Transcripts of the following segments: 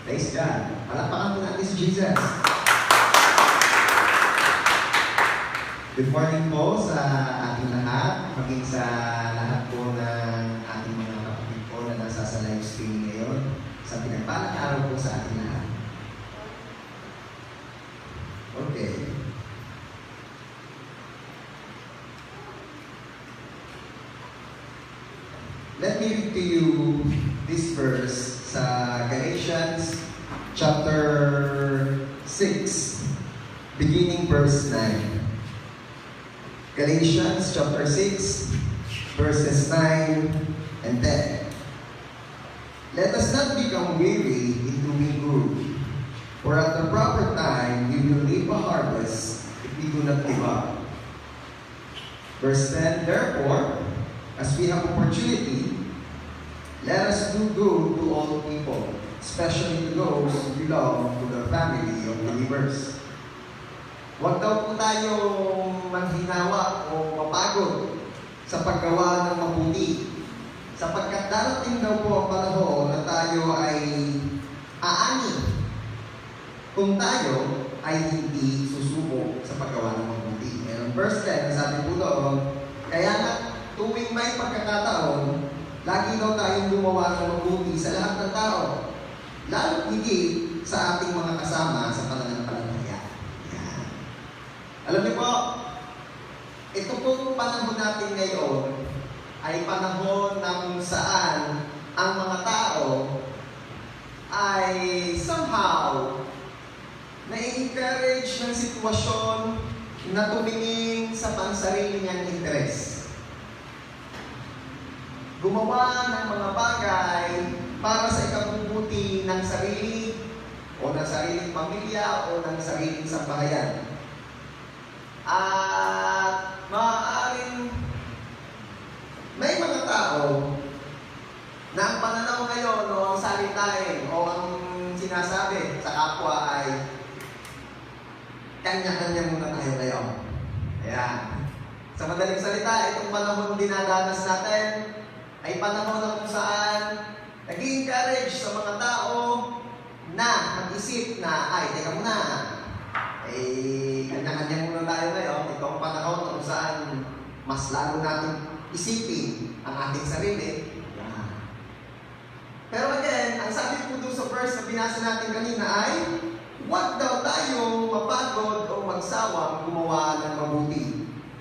Praise God. Palakpakan po natin si Jesus. Good morning po sa ating lahat, maging sa lahat po ng ating mga kapatid po na nasa sa live streaming ngayon. Sa pinagpalang araw po sa ating lahat. Okay. Let me read to you this verse sa Galatians chapter 6, beginning verse 9. Galatians chapter 6, verses 9 and 10. Let us not become weary in doing good, for at the proper time we will reap a harvest if we do not give up. Verse 10, therefore, as we have opportunity, let us do good to all people, especially to those who belong to the family of believers. Huwag daw po tayong manghinawa o mapagod sa paggawa ng mabuti, sapagkat darating daw po ang panahon na tayo ay aani kung tayo ay hindi susuko sa paggawa ng mabuti. Meron verse 10, sabi po doon, kaya nga tuwing may pagkakataon, lagi daw tayong gumawa ng mabuti sa lahat ng tao, lalo higit sa ating mga kasama sa pananampalataya. Yan. Alam niyo po, ito pong panahon natin ngayon ay panahon na kung saan ang mga tao ay somehow na-encourage ng sitwasyon na tumingin sa pansarili niyang interes. Gumawa ng mga bagay para sa ikabubuti ng sarili o ng sariling pamilya o ng sariling sambahayan. At maaaring may mga tao na ang pananaw ngayon o ang salitain o ang sinasabi sa kapwa ay kanya-kanya muna tayo ngayon. Ayan. Sa madaling salita, itong panahon dinadanas natin ay panahon na kung saan nag-encourage sa mga tao na mag-isip na, ay, teka muna, kanya-kanya muna tayo ngayon. Ito ang panahon na kung saan mas lalo natin isipin ang ating sarili. Yeah. Pero again, ang sabi po doon sa verse na binasa natin kanina ay, huwag daw tayong mapagod o magsawang gumawa ng mabuti.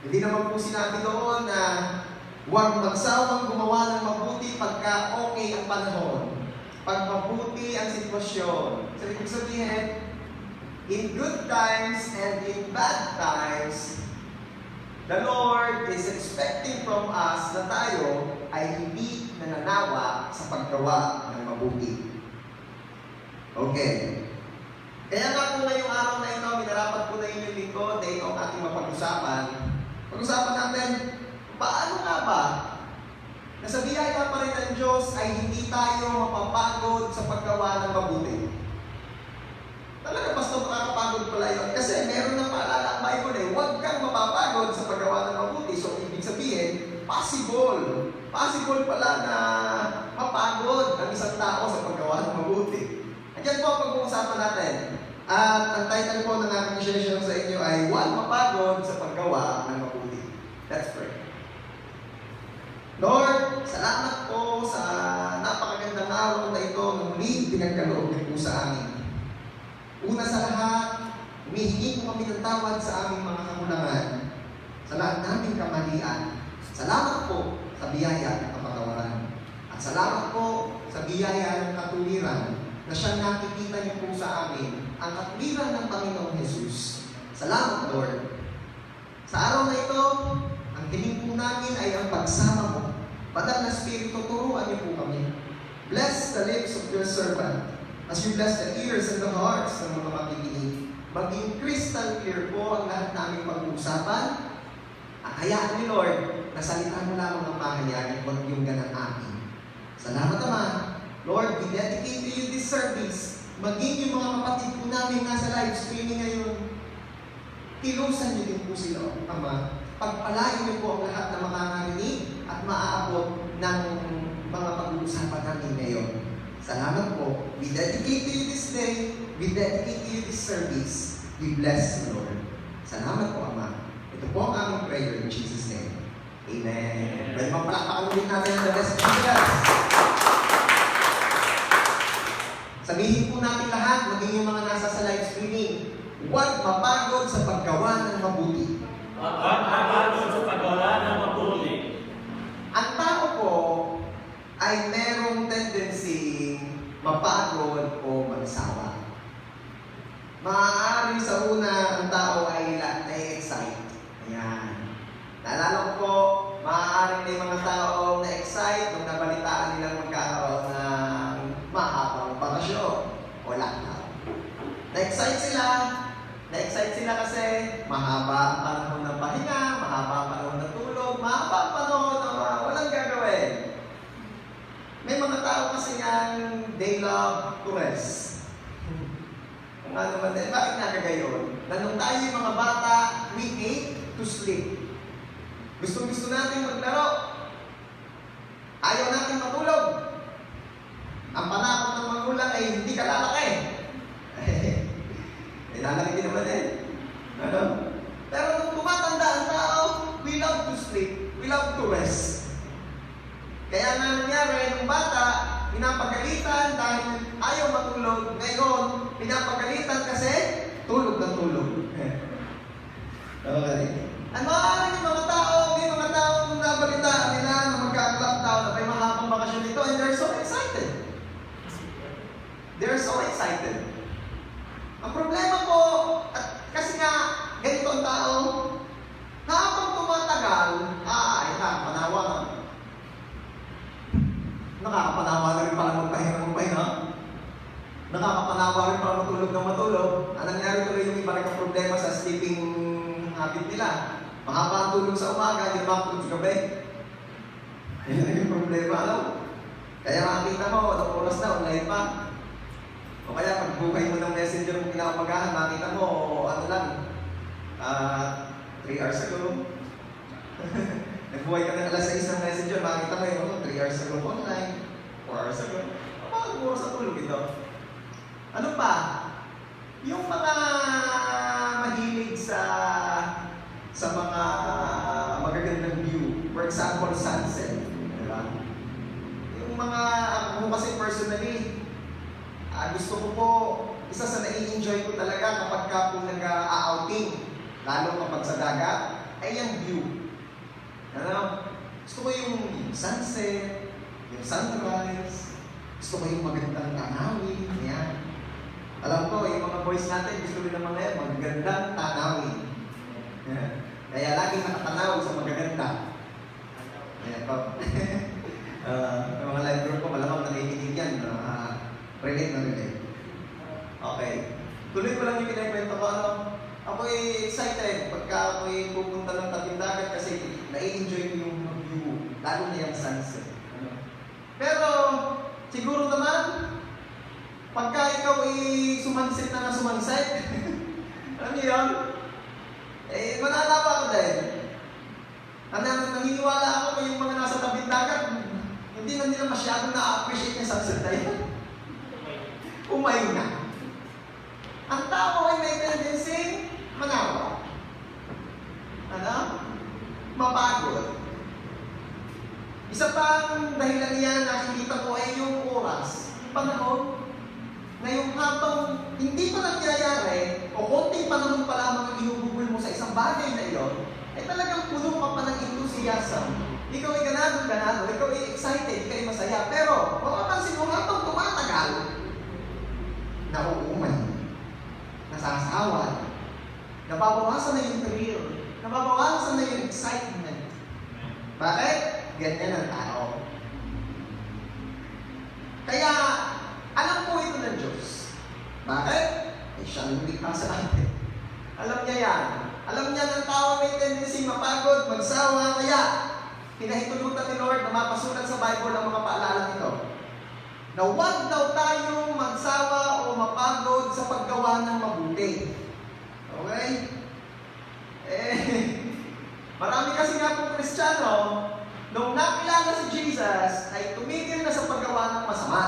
Hindi naman po sinabi doon na huwag magsawang gumawa ng mabuti pagka okay ang panahon. Pag mabuti ang sitwasyon. So, ibig sabihin, in good times and in bad times, the Lord is expecting from us na tayo ay hindi nananawa sa paggawa ng mabuti. Okay. Kaya nga po ngayong araw na ito, minarapat po na inyong lingkod, ito ang ating mapag-usapan. Pag-usapan natin, paano nga ba na sa biyaya pa rin ng Diyos ay hindi tayo mapapagod sa paggawa ng mabuti? Talaga, basta makakapagod pala yun. Kasi meron na paalala ang Bible huwag kang mapapagod sa paggawa ng mabuti. So, ibig sabihin, possible. Possible pala na mapagod ang isang tao sa paggawa ng mabuti. Diyan po ang pag-uusapan natin. At ang title po ng aking session sa inyo ay huwag mapagod sa paggawa ng mabuti. Let's pray. Lord, salamat po sa napakagandang araw na ito na muli pinagkaloob niyo po sa amin. Una sa lahat, humihingi po kami ng tawad sa aming mga kakulangan, sa lahat naming kamalian. Salamat po sa biyaya ng kapatawaran. At salamat po sa biyaya ng katuwiran na siyang nakikita niyo po sa amin, ang katwiran ng Panginoong Jesus. Salamat, Lord. Sa araw na ito, ang hiling po namin ay ang pagsama mo. Banal na Espiritu, turuan niyo po kami. Bless the lips of your servant as you bless the ears and the hearts ng mga makikinig. Maging crystal clear po ang lahat naming pag-uusapan. At hayaan niyo, Lord, na salita mo lamang ang mahayag at huwag yung ganang amin. Salamat naman. Lord, we dedicate to you this service. Maging yung mga kapatid po namin nasa live streaming ngayon, kilusan niyo din po sila, Ama. Pagpalain niyo po ang lahat na makakarinig at maaabot ng mga pag-uusapan namin ngayon. Salamat po. We dedicate to you this day. We dedicate to you this service. We bless you, Lord. Salamat po, Ama. Ito po ang aming prayer in Jesus' name. Amen. Well, mapalakpakan ulit natin ang the best Jesus. Sabihin po natin lahat, maging yung mga nasa sa live streaming, huwag mapagod sa paggawa ng mabuti. Huwag mapagod sa paggawa ng mabuti. Ang tao po ay merong tendency mapagod o magsawa. Maaari sa una, ang tao ay na-excite. Ayan. Naalala ko po, maaaring may mga taong na-excite nung nabalitaan nilang magkakaroon ng mahabang bakasyon o lockdown. Na-excite sila kasi mahaba ang panahon ng pahinga, mahaba ang panahon ng tulog, mahaba ang panahon na walang gagawin. May mga tao kasi nga they love to rest. Kung ano man din, bakit nakagayon? Na nung tayo yung mga bata, we hate to sleep. Gusto natin maglaro. Ayaw natin matulog. Ang panakot ng magulang ay hindi ka lalaki. Lalaki din naman eh. Ano? Pero nung tumatanda ang tao, we love to sleep. We love to rest. Kaya nga nangyari, nung bata, pinapagalitan dahil ayaw matulog. Ngayon, pinapagalitan kasi tulog na tulog. Okay. Ang maaaring yung mga tao, may mga taong nabalitaan nila na magka-lockdown na may mahabang bakasyon dito and they're so excited. They're so excited. Ang problema po, at kasi nga, ganito ang tao, habang tumatagal, nakakapanawa na. Nakakapanawa na rin pala magpahinga. Nakakapanawa rin pala matulog. Ang nangyari tuloy yung iba nagka-problema sa sleeping habit nila. Mahaba ang tulog sa umaga, hindi makatulog sa gabi. Yan yung problema, alam? Kaya makikita mo, anong oras na, online pa. O kaya pagbuhay mo ng messenger mo kinaumagahan, makita mo, ano lang, 3 hours ago. Nagbuhay ka ng alas 6 ng messenger, makita mo yung 3 hours ago online, 4 hours ago. Bakit mo sa tulog ito? Ano pa? Yung mga mahilig sa mga magagandang view. For example, sunset. Diba? Yung mga, ako kasi personally, gusto ko po, isa sa nai-enjoy ko talaga kapag ka po nag-outing, lalo kapag sa dagat, ay yung view. Ano? Gusto ko yung sunset, yung sunrise, gusto ko yung magandang tanawin, yan. Alam ko, yung mga boys natin, gusto rin ng mga yan, magandang tanawin. Yan. Kaya laging nakatanawin sa magaganda. Ayan po. Yung mga live group ko, malamang nakikinig yan. Relate. Okay. Tuloy ko lang yung kinakwento ko. Ako'y excited pagka ako'y pupunta ng tabing dagat kasi nai-enjoy ko yung view, lalo na yung sunset. Pero, siguro naman, pagka ikaw sumansit na sumanset, alam niyo yun? Manalapa ako dahil. Naniniwala ako kung yung mga nasa tabing dagat, hindi na nila masyadong na-appreciate yung sunset na yun. Umay na. Ang tao ay may tendency manawa. Ano? Mapagod. Isa pang dahilan niya nakikita ko ay yung oras, yung panahon, na yung habang hindi pa nangyayari o konting panahon pa lamang ang inuhubol mo sa isang bagay na iyon, ay talagang puno ka pa ng enthusiasm. Ikaw ay ganado, ikaw ay excited, ikaw ay masaya. Pero, mapapansin mo habang tumatagal, nauumay, nasasawa, nababawasan na yung thrill, nababawasan na yung excitement. Bakit? Ganyan ang tao. Kaya, alam po ito ng Diyos. Bakit? Siya ang lumikha sa atin. Alam niya yan. Alam niya ng tao may tendency mapagod, magsawa, kaya pinahintulutan ni Lord na mapasulat sa Bible ang mga paalala nito. Na huwag daw tayong magsawa o mapagod sa paggawa ng mabuti. Okay? Marami kasi nga pong Kristiyano, nung nakilala si Jesus, ay tumigil na sa paggawa ng masama.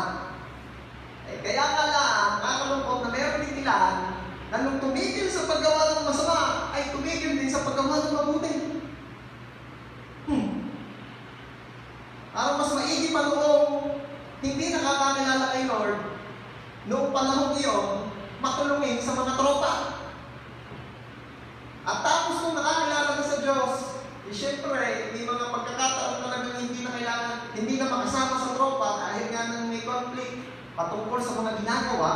nakakakilala kay Lord, noong panahon iyon, matulungin sa mga tropa. At tapos nung nakakilala ka sa Diyos, siyempre, may mga pagkakataon talagang hindi na makasama sa tropa dahil nga nang may conflict patungkol sa mga ginagawa,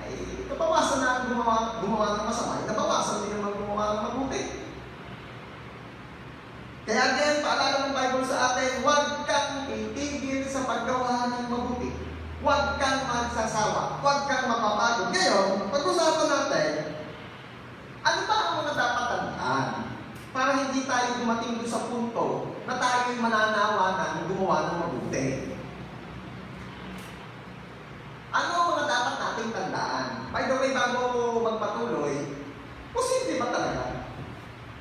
ay nabawasan na ang gumawa ng masama, ay nabawasan din naman gumawa ng mabuti. Kaya again, paalala ng Bible sa atin, huwag kang itigil sa paggawa ng mabuti. Huwag kang magsasawa. Huwag kang mapapagod. Ngayon, pag-usapan natin, ano ba ang mga dapat tandaan para hindi tayo dumating doon sa punto na tayo'y mananawa ng gumawa ng mabuti? Ano ang mga dapat nating tandaan? By the way, bago magpatuloy, posible ba talaga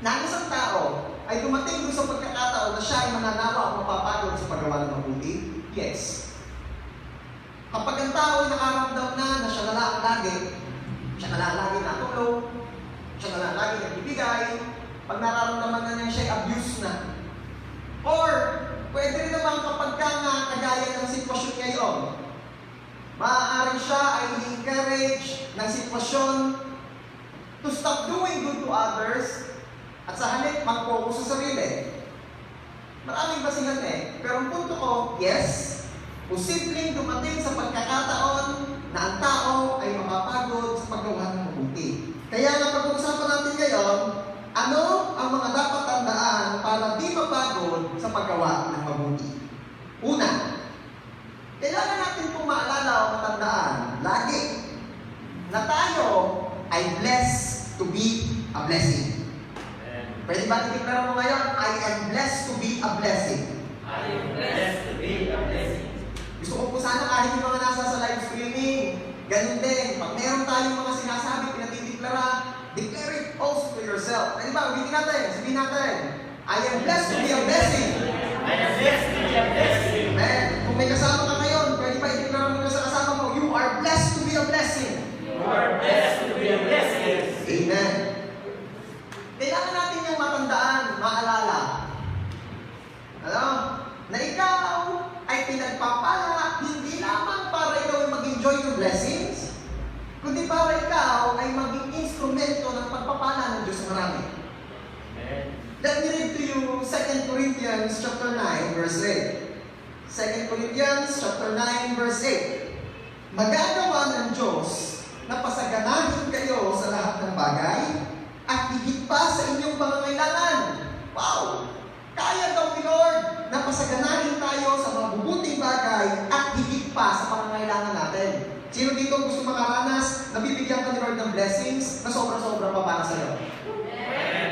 na ang isang tao ay dumating doon sa pagkakataon na siya ay mananawa o mapapagod sa paggawa ng mabuti? Yes. Kapag ang tao ay nakaramdam na siya na lang lagi, siya na lang lagi natulog, siya na lang lagi nagbibigay, pag nararamdaman na niya siya ay abuse na. Or, pwede rin naman kapag ka nga kagaya ng sitwasyon ngayon, maaaring siya ay encourage ng sitwasyon to stop doing good to others at sa halip mag-focus sa sarili. Maraming basihan pero ang punto ko, yes, posibleng dumating sa pagkakataon na ang tao ay mapapagod sa paggawa ng mabuti. Kaya nga pag-uusapan natin ngayon, ano ang mga dapat tandaan para di mapagod sa paggawa ng mabuti? Una, kailangan natin itong maalala o matandaan lagi na tayo ay blessed to be a blessing. Pwede ba i-declare mo ngayon, I am blessed to be a blessing? I am blessed to be a blessing. Gusto ko po sana kahit yung mga nasa sa live streaming, ganun din. Pag meron tayong mga sinasabi, pinatideklara, declare it also to yourself. Pwede ba? Ulitin natin. Sabihin natin, I am blessed to be a blessing. I am blessed to be a blessing. Amen. Kung may kasama ka ngayon, pwede ba i-declare mo sa kasama mo, you are blessed to be a blessing. You are blessed to be a blessing. Amen. Kailangan natin yung matandaan, maalala. Ano? Na ikaw ay pinagpapala hindi lamang para ikaw ay mag-enjoy yung blessings, kundi para ikaw ay maging instrumento ng pagpapala ng Diyos marami. Let me read to you 2 Corinthians chapter 9, verse 8. 2 Corinthians chapter 9, verse 8. Magagawa ng Diyos na pasaganahin kayo sa lahat ng bagay at higit pa sa inyong pangangailangan. Wow! Kaya daw ni Lord na pasaganahin tayo sa mabubuting bagay at higit pa sa pangangailangan natin. Sino dito gusto makaranas na bibigyan ka ni Lord ng blessings na sobra-sobra pa para sa'yo?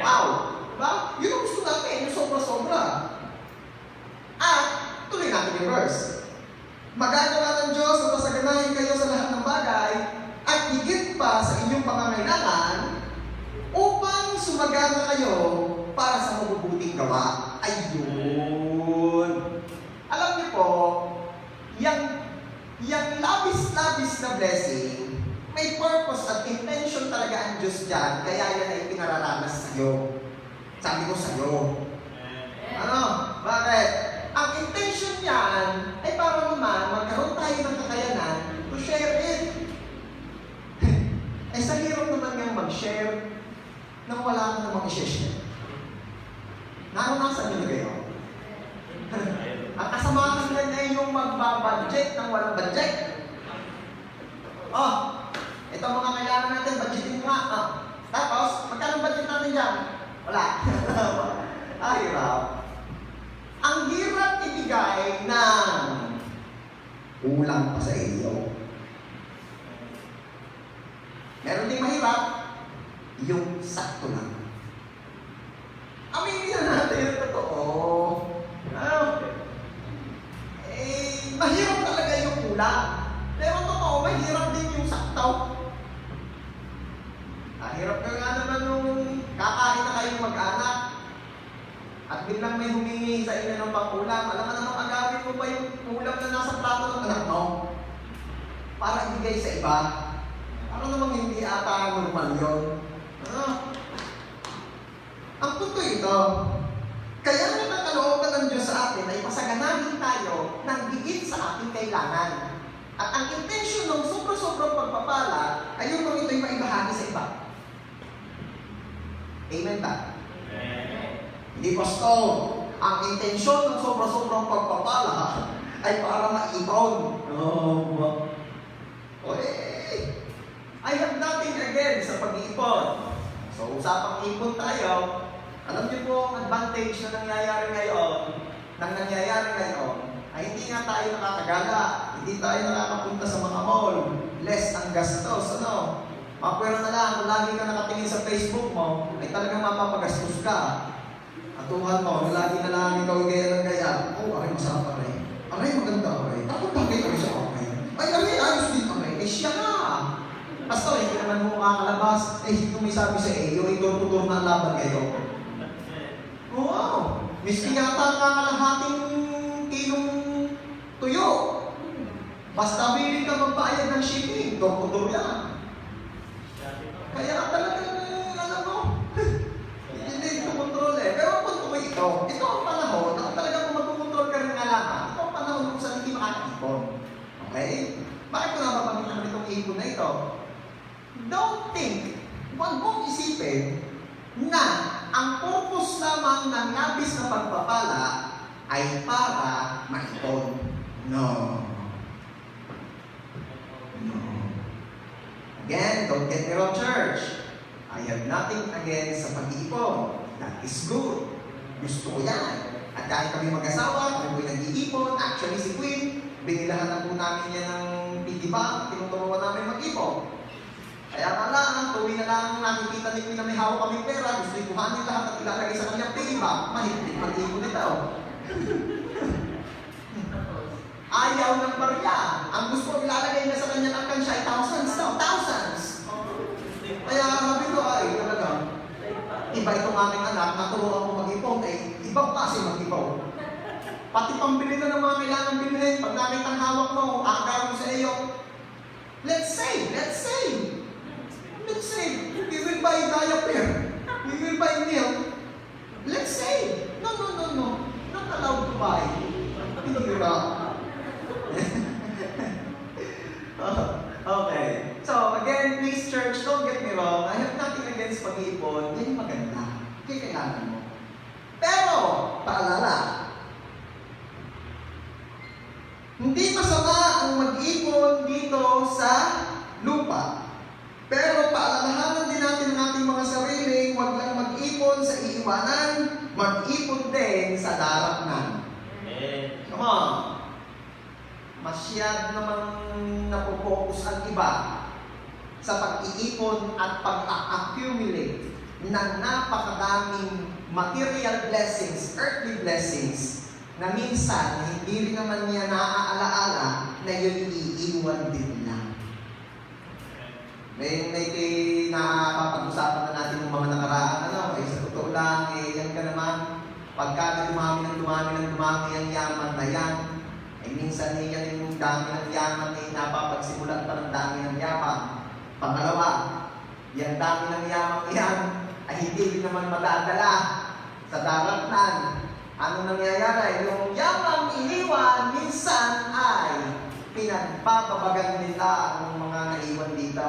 Wow! Diba? Yun ang gusto natin, yung sobra-sobra. At tuloy natin yung verse. Magagawa ng Diyos na pasaganahin kayo sa lahat ng bagay at higit pa sa inyong pangangailangan upang sumagana kayo para sa mabubuting gawa. Ayun! Alam niyo po, yung labis-labis na blessing, may purpose at intention talaga ang Diyos dyan, kaya yan ay pinararanas sa'yo. Sabi ko sa'yo. Ano? Bakit? Ang intention niyan ay para naman magkaroon tayo ng kakayanan to share it. Eh sa hirap naman yung mag-share nang wala ka namang i-share. Naranasan niyo na kayo? Ang kasamahan na ay yung magbabudget ng walang budget. Oh, ito mga kailangan natin, budgetin nga. Tapos, magkano budget natin dyan? Wala. Hirap. Ang hirap ibigay ng ulang pa sa iyo. Meron ding mahirap, yung sakto lang. Aminin na natin yung totoo. Mahirap talaga yung kulang. Pero totoo, mahirap din yung sakto. Hirap ka nga naman nung kakain na kayong mag-anak at biglang may humingi sa inyo ng pang-ulam. Alam mo namang agawin mo pa yung ulam na nasa plato ng anak mo para ibigay sa iba. Para namang hindi ata normal yun. Ang punto ito, kaya nga nakalooban ng Diyos sa atin ay pasaganahin tayo ng higit sa ating kailangan. At ang intensyon ng sobra-sobrang pagpapala ay yung kung ito'y maibahagi sa iba. Amen ba? Hindi pasto. Ang intensyon ng sobra-sobrang pagpapala ay para maipon. I have nothing against sa pag-iipon. So, usapang ipon tayo. Alam niyo po ang advantage na nangyayari ngayon, ay hindi nga tayo nakakagala, hindi tayo nakakapunta sa mga mall, less ang gastos, ano? Mapwera na lang, kung lagi ka nakatingin sa Facebook mo, ay talagang mapapagastos ka. Atuhan mo, lagi na lang ikaw gaya ng gaya. Oh, aray, masarap aray. Aray, maganda aray. Tapos bakit aray siya okay? Ay, aray, ayos din aray. Eh, siya nga. Pastor, hindi naman mo makakalabas. Eh, kung may sabi sa iyo, ito tutur na ang laban kayo. Wow! Miski yata kakalahating kilong tuyo. Basta bilhin ka magbayad ng shipping, tutur yan. Kaya talagang, alam mo, hindi ito kontrol eh. Pero kung tuloy ito ang panahon na talagang kung magkukontrol ka rin ng alaman, ito ang panahon kung saan hindi makakipon. Okay? Bakit ko napapamitan itong ipon na ito? Don't think, huwag mong isipin na ang purpose lamang ng labis na pagpapala ay para maipon. No. Again, don't get me wrong, church. I have nothing against sa pag-iipon. That is good. Gusto ko yan. At dahil kami mag-asawa, kami po'y nag-iipon. Actually, si Queen, binilahan na po namin yan ng piggy bank. Tinuturuan namin mag-ipon. Kaya pala, tuwi na lang nakikita ni Queen na may hawak kaming pera. Gusto ikuhanin lahat at ilalagay sa kanyang piggy bank. Mahigpit mag-ipon ito. Ayaw ng barya. Ang gusto ilalagay niya sa kanyang akansya ay thousands daw. Thousands! Kaya sabi ko, ay talaga, iba itong aming anak, naturuan ko mag-ipon, eh, ibang klase mag-ipon. Pati pambili na ng mga kailangan bilhin, pag nakita ang hawak mo, akar mo sa iyo, let's save. We will buy diaper. We will buy milk. Let's save. No. Not allowed to buy. Hira. Okay. So, again, please, church, don't get me wrong. I have nothing against pag-iipon. Yan yung maganda. Kailangan mo. Pero, paalala, hindi masama ang mag-ipon dito sa lupa. Pero paalalahanan din natin ang ating mga sarili, huwag lang mag-ipon sa iiwanan, mag-ipon din sa daratnan. Come on. Masyad namang napopokus ang iba sa pag-iipon at pag-accumulate ng napakadaming material blessings, earthly blessings, na minsan hindi rin naman niya naaalaala na yun iiwan din lang. May napapag-usapan na natin ng mga nakaraan, sa totoo lang, yan ka naman, pagka dumami ang yaman na yan, minsan yan yung dami ng yaman na napapagsimulan pa ng dami ng yaman. Pangalawa, yung dami ng yaman yan ay hindi rin naman madadala sa daratnan. Ano nangyayari? Yung yamang iniwan, minsan ay pinagpapabagan nila ang mga naiwan dito.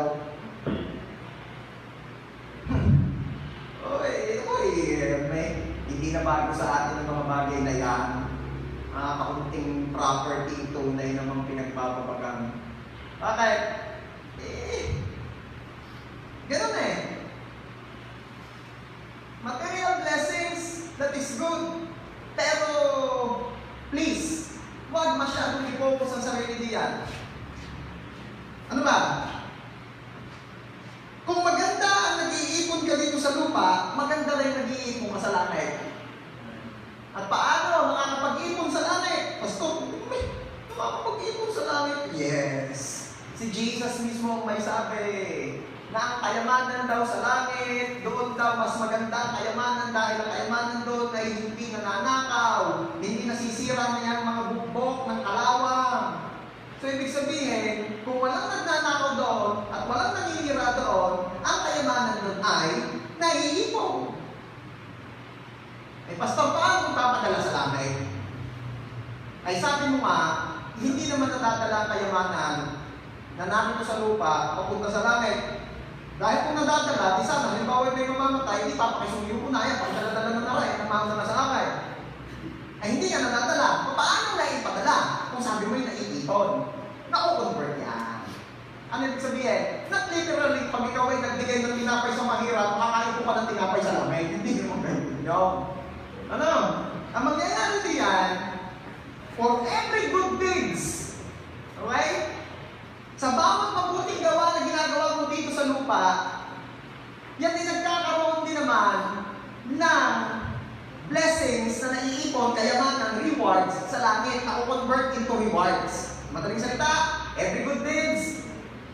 Hindi na bago sa atin ang mga bagay na yan. Kaunting property, tunay namang pinagpapabagan. Bakit? Ganun eh. Material blessings, that is good. Pero, please, huwag masyadong i-focus ang sarili diyan. Ano ba? Kung maganda ang nag-iipon ka dito sa lupa, maganda rin nag-iipon ka sa langit. At paano makakapag-ipon sa langit? Pastor, makakapag-ipon sa langit? Yes. Si Jesus mismo may sabi na ang kayamanan daw sa langit, doon daw mas maganda ang kayamanan dahil ang kayamanan doon ay hindi nananakaw, hindi nasisira na yung mga bukbok ng kalawang. So, ibig sabihin, kung walang nagnanakaw doon at walang naninira doon, ang kayamanan doon ay naiipon. Pastor, paano kung papadala sa langit? Ay sabi mo nga, hindi naman nadadala ang kayamanan na narito sa lupa, papunta sa langit. Dahil kung nadadala, di sana, halimbawa may mamamatay, di papakisuyo ko na yan, pag nadadala na na rin, namamana na sa langit. Ay hindi nga nadadala. Paano na ipadala? Kung sabi mo yung naiipon, na-convert yan. Ano ibig sabihin? Not literally, pag ikaw ay nagbigay ng tinapay sa mahirap, makakain ko pa ng tinapay sa lamay. Hindi naman ganyan yun. Ano? Ang mangyayari diyan, for every good deeds, okay? Sa bawat mabuting gawa na ginagawa mo dito sa lupa, yan din nagkakaroon din naman ng blessings na naiipon, kayamanan, rewards sa langit na convert into rewards. Madaling salita, every good deeds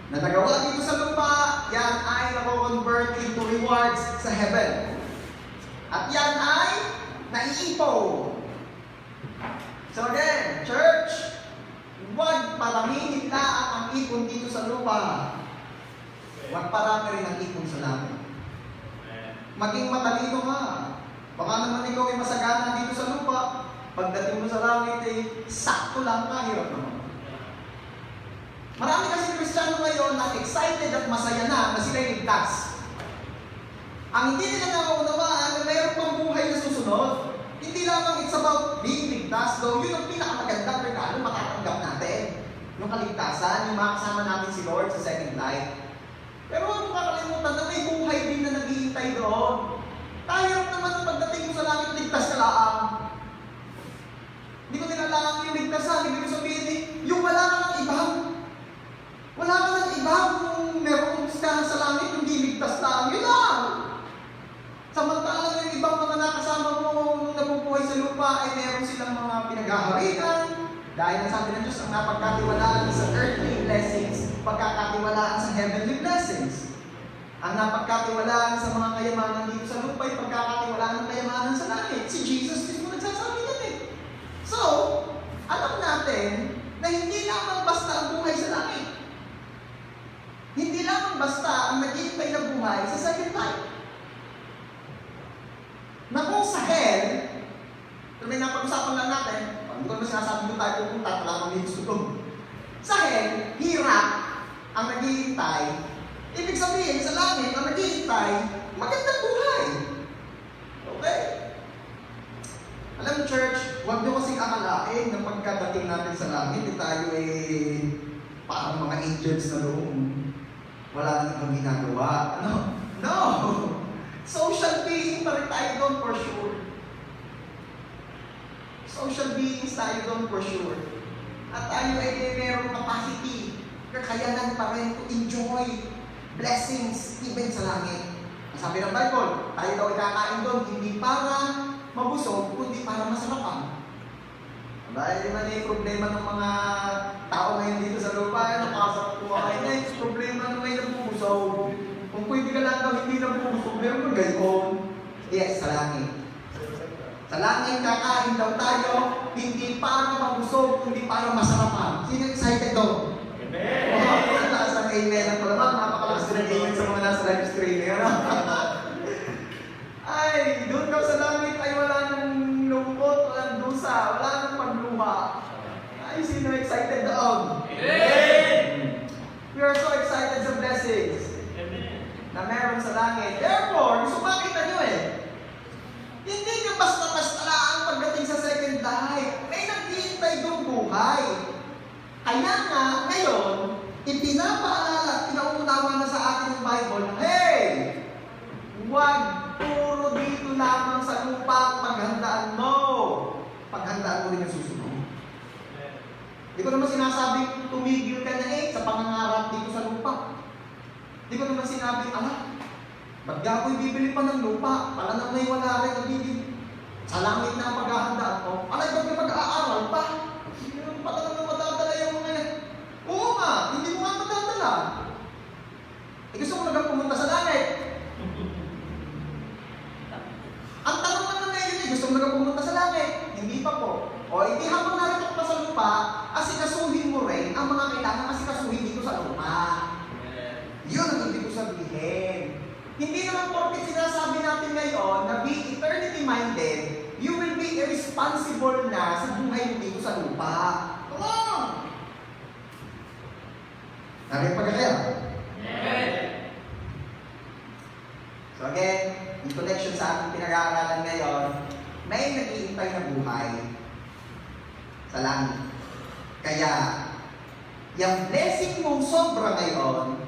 na nagawa dito sa lupa, yan ay nako-convert into rewards sa heaven. At yan ay naiipon. So again, church, huwag paramihin laang ang ipon dito sa lupa. Huwag parami rin ang ipon sa langit. Maging matalino ka. Baka naman ikaw ay masagana dito sa lupa. Pagdating mo sa langit ay sakto lang ka, hirap naman. Marami kasi Kristiyano ngayon na excited at masaya na sila ay ligtas. Ang hindi nila nauunawaan na mayroon pang buhay na susunod. Hindi lamang it's about being ligtas, though yun ang pinakamagandang regalo makatanggap natin. Yung kaligtasan, yung makasama natin si Lord sa second life. Pero huwag mo kakalimutan na may buhay din na naghihintay doon. Tayo naman ang pagdating mo sa langit, ligtas ka laang. Hindi ko nilalang yung ligtasan. Ibig ko sabihin, yung wala ka ng ibang. Wala ka ng ibang kung meron ka sa langit, hindi ligtas lang. Yun lang. Samantalang yung ibang mga nakasama mo nabubuhay sa lupa ay meron silang mga pinaghaharian. Dahil ang sabi ng Diyos, ang napagkatiwalaan sa earthly blessings, pagkakatiwalaan sa heavenly blessings. Ang napagkatiwalaan sa mga kayamanan dito sa lupa ay pagkakatiwalaan ng kayamanan sa langit. Si Jesus mismo nagsasabi yan eh. So, alam natin na hindi lamang basta ang buhay sa langit. Hindi lamang basta ang naghihintay na buhay sa second life. Na kung sa hell, pero may napag-usapan lang natin, hindi ko naman sinasabi doon tayo pupunta, talagang may gusto doon. Sa hell, hirap ang naghihintay. Ibig sabihin, sa langit, ang naghihintay, magandang buhay. Okay? Alam mo, church, huwag niyo kasing akalain na pagkadating natin sa langit, tayo ay parang mga angels na doon. Wala na ibang ginagawa. Ano? No! Social being pa rin tayo doon for sure. Social beings tayo doon for sure. At tayo ay mayroong capacity, kakayanan pa rin to enjoy blessings even sa langit. Sabi ng Bible, tayo daw ay kakain doon, hindi para mabusog, kundi para masarapan. Dahil di man yung problema ng mga tao ngayon dito sa lupa, nakasarap kumakain na yung problema ng may nabubusog. Kung pwede ka lang daw hindi nabubusog, meron kang gayon. Yes, sa langit. Sa langit, kakain daw tayo, hindi para mabusog, kundi para masarapan. Sino excited doon? Amen! Oh, taas ang amen ang palaman. Napakalakas din ang amen sa mga nasa live streaming. Ano? Ay, doon daw sa langit ay wala nang lungkot, walang dusa, wala nang pagluha. Ay, sino excited doon? Amen! We are so excited sa blessings na meron sa langit. Therefore, gusto makita nyo eh. Hindi nyo basta-basta lang pagdating sa second life. May naghihintay doon buhay. Kaya nga, ngayon, ipinapaalala at pinauunawa na sa ating Bible, hey! Huwag puro dito lamang sa lupa ang paghandaan mo. Paghandaan mo rin ang susunod. Hindi ko naman sinasabing tumigil ka na sa pangangarap dito sa lupa. Hindi ko naman sinabi, ba't ako'y bibili pa ng lupa? Pala na may wala rin na bibili. Sa langit na ang paghahandaan ko. Ba't may pag-aaral pa? Hindi naman pala naman matadala yung mga yan. Oo nga, hindi mo nga matadala. Gusto mo nagang pumunta sa langit. Ang tanong naman ngayon gusto mo nagang pumunta sa langit. Hindi pa po. O, hindi habang naritok pa sa lupa, asikasuhin mo rin ang mga kailangan asikasuhin dito sa lupa. Yun ang hindi ko sabihin. Hindi naman porket sinasabi natin ngayon na be eternity-minded, you will be irresponsible na sa buhay mo dito sa lupa. Come on! Nakipag kayo? Amen. So again, in connection sa ating pinag-aaralan ngayon, may nag-iintay na buhay sa langit. Kaya, yung blessing mong sobra ngayon,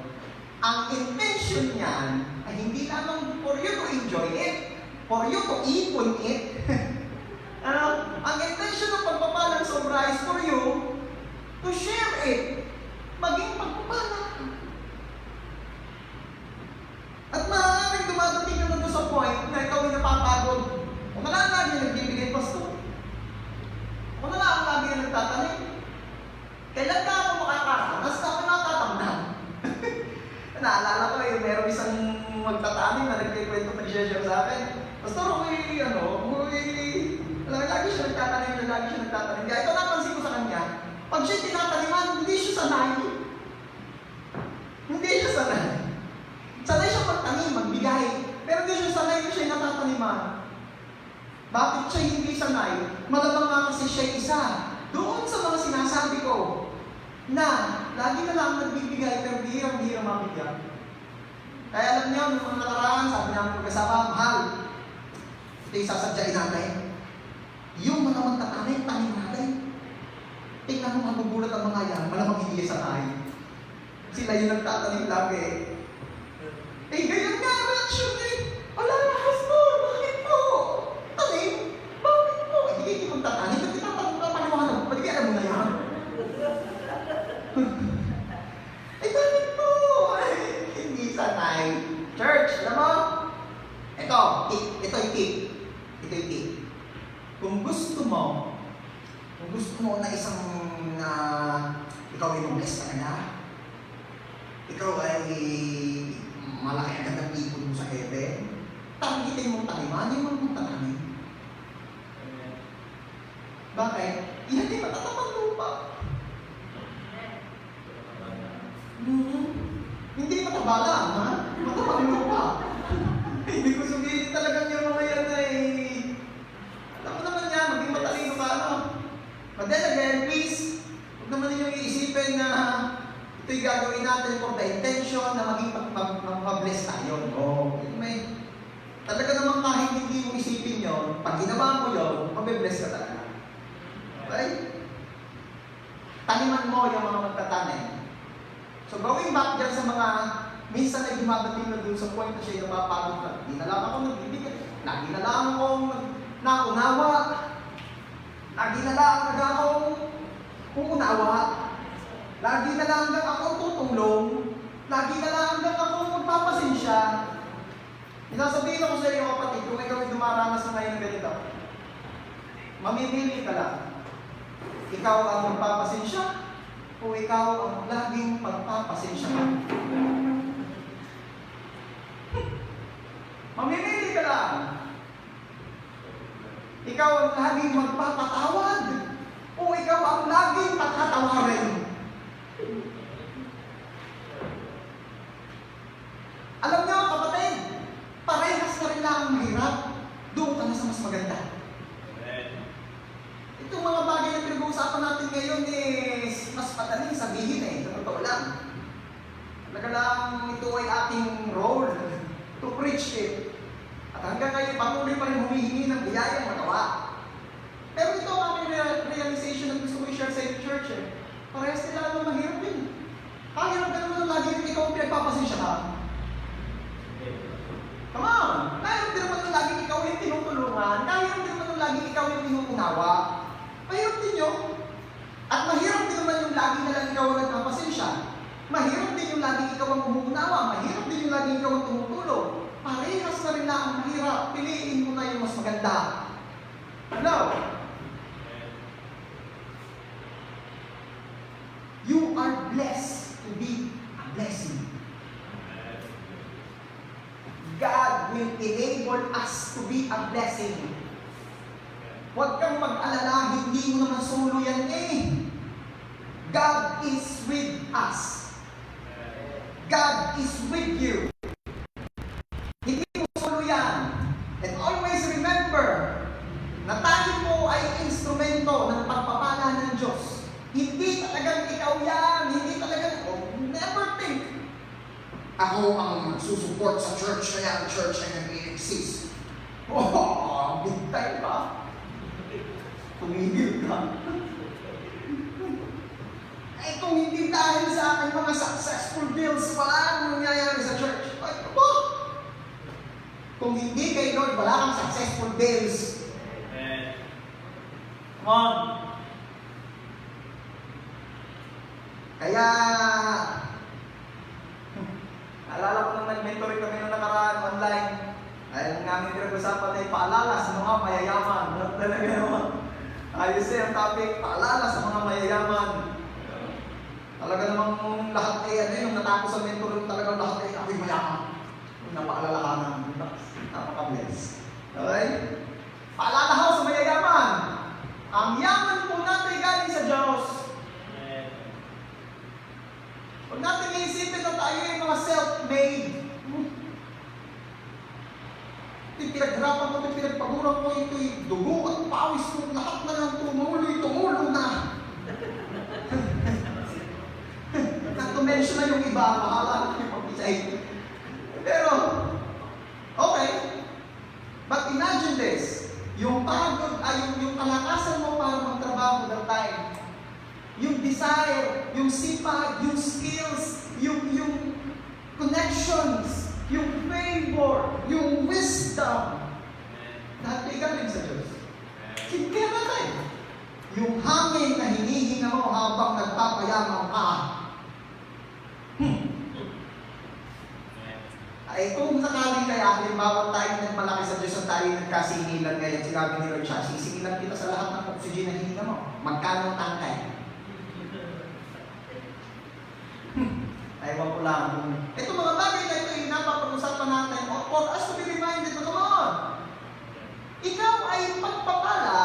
ang intention niyan ay hindi lamang for you to enjoy it, for you to ipon it. Ano? Ang intention ng pagpapalang sobra is for you to share it. Maging pagpapala. At maaaring dumadating ka na sa point na ikaw ay napapagod. Kung na lang lagi nagbibigay pasto. Kung na lang lagi na nagtatanim. Kailan ka ako makakaranas na ako natatamnan? Naalala ko meron isang magtatanim na nagkikwento, nag-share sa akin. Pastor, lagi siya nagtatanim. Kaya ito napansin ko sa kanya, pag siya tinataniman, hindi siya sanay. Sanay siya magtanim, magbigay. Pero hindi siya sanay na siya natataniman. Bakit siya hindi sanay? Malamang nga kasi siya isa. Doon sa mga sinasabi ko, na lagi na lang nagbibigay pero bihirang-bihirang mabigyan. Kaya alam niyo, nung mga nakaraan, sabi namin magkasama, mahal, ito yung sasadyain natin. Yung mga magtatanim, tanim natin. Tingnan mo, magugulat ang mga yan, malamang hindi sanay. Sila yung nagtatanim lagi. Ganyan nga, reaction eh. Ala, pastor, bakit po? Tanim? Bakit po? Hindi kayo magtatanim, ba't tinatanong mo? Ba't di alam mo na yan? Bakit po? Hindi sanay. Church, alam mo? Ito yung tip. Kung gusto mo na isang ikaw ay mag-bless ka na, ikaw ay malaki agad ang ipon mo sa heaven, targetin mong taniman, yung mga tatanim. Bakit? Yan ay matatapang lupa. Hindi matabalang, ha? Matapang lupa. Hindi ko sabihin talagang yung mga yan ay alam mo naman yan, maging matalino ka, ano? But then again, please, huwag naman ninyong iisipin na ito'y gagawin natin for the intention na maging mag-bless tayo. Talaga naman kahit hindi mo isipin yun, pag ginawa mo yun, mag-bless ka talaga. Okay? Taniman mo yung mga magtatanim. So going back dyan sa mga minsan ay dumadating na dun sa point na siya napapagod na. Hindi na lang ako nagbibigay. Lagi na lang akong naunawa. Lagi na lang akong uunawa. Lagi na lang akong tutulong. Lagi na lang akong magpapasensya. Isasabihin ako sa iyo kapatid, kung ikaw ay dumaranas na ngayon ganito, mamimili ka lang. Ikaw ang magpapasensya o ikaw ang laging magpapasensya. Mamimili ka lang. Ikaw ang laging magpapatawad o ikaw ang laging patatawarin. Alam niyo kapatid, parehas na rin lang ang mahirap. Doon ka na sa mas maganda. Itong mga bagay na pinag-uusapan natin ngayon is mas padaling sabihin sa totoo lang. Talaga lang ito ay ating role to preach it. At hanggang ngayon, patuloy pa rin humihingi ng biyayang magawa. Pero ito ang aming realization na gusto ko i-share sa inyo, church. Parehas nila naman mahirap din. Kahirap ka naman lagi rin ikaw ang pinagpapasensya ka. Come on! Kahirap din naman lagi ikaw yung tinutulungan. Kahirap din naman lagi ikaw yung tinutunawa. Mahirap din yun. At mahirap din naman yung lagi na lang ikaw ang nagpapasensya. Mahirap din yung lagi ikaw ang umuunawa. Mahirap din yung lagi ikaw ang tumutulong. Parehas na rin na ang mahirap. Piliin mo na yung mas maganda. Hello? You are blessed to be a blessing. God will enable us to be a blessing. Huwag kang mag-alala, hindi mo naman solo yan God is with us. God is with you. Hindi mo solo yan. And always remember na tayo po ay instrumento ng pagpapala ng Diyos. Hindi talagang ikaw yan. Hindi talagang, never Ako ang magsusupport sa church, kaya ang church ay nag-i-exist. Oh, big time ba? Tumigil ka. Eh kung hindi dahil sa aking mga successful deals, wala ang nangyayari sa church. Ay, ano? Kung hindi kay Lord, wala kang successful deals. Come on. Kaya, alala ko nung nag-mentoring kami nung nakaraan online, ay namin pinag-usapan na paalala sa mga mayayaman. Talaga naman. Ayos ang topic, paalala sa mga mayayaman. Talaga namang lahat ay ano yung natapos sa mentoring, talagang lahat ay ako'y mayaman. Yung napaalalahanan, napaka-bless. Okay? Paalala ho sa mayayaman. Ang yaman po natin galing sa Diyos. Huwag natin iisipin na tayo yung mga self-made. Ito yung pinaghirapan ko, ito yung pinagpaguran ko, ito yung dugo at pawis ko, lahat na lang tumulo na. Not to mention na yung iba, mahala yung pag-isay. Pero, okay. But imagine this, yung pagod ay yung kalakasan mo para magtrabaho that time. Yung desire, yung sipag, yung skills, yung connections, yung favor, yung wisdom. Lahat ay galing sa Diyos. Hindi natin. Yung hangin na hinihinga mo habang nagpapayaman ka. Ay kung sakaling kaya, halimbawa tayo nagmalaki sa Diyos at tayo nagkasingilan ngayon, sinabi ni Lord siya, sisingilan kita sa lahat ng oxygen na hininga mo. Magkano tangkay? Ewan ko lang. Ito mga bagay na ito, napapag-usapan natin, for us to be reminded, come on! Ikaw ay pagpapala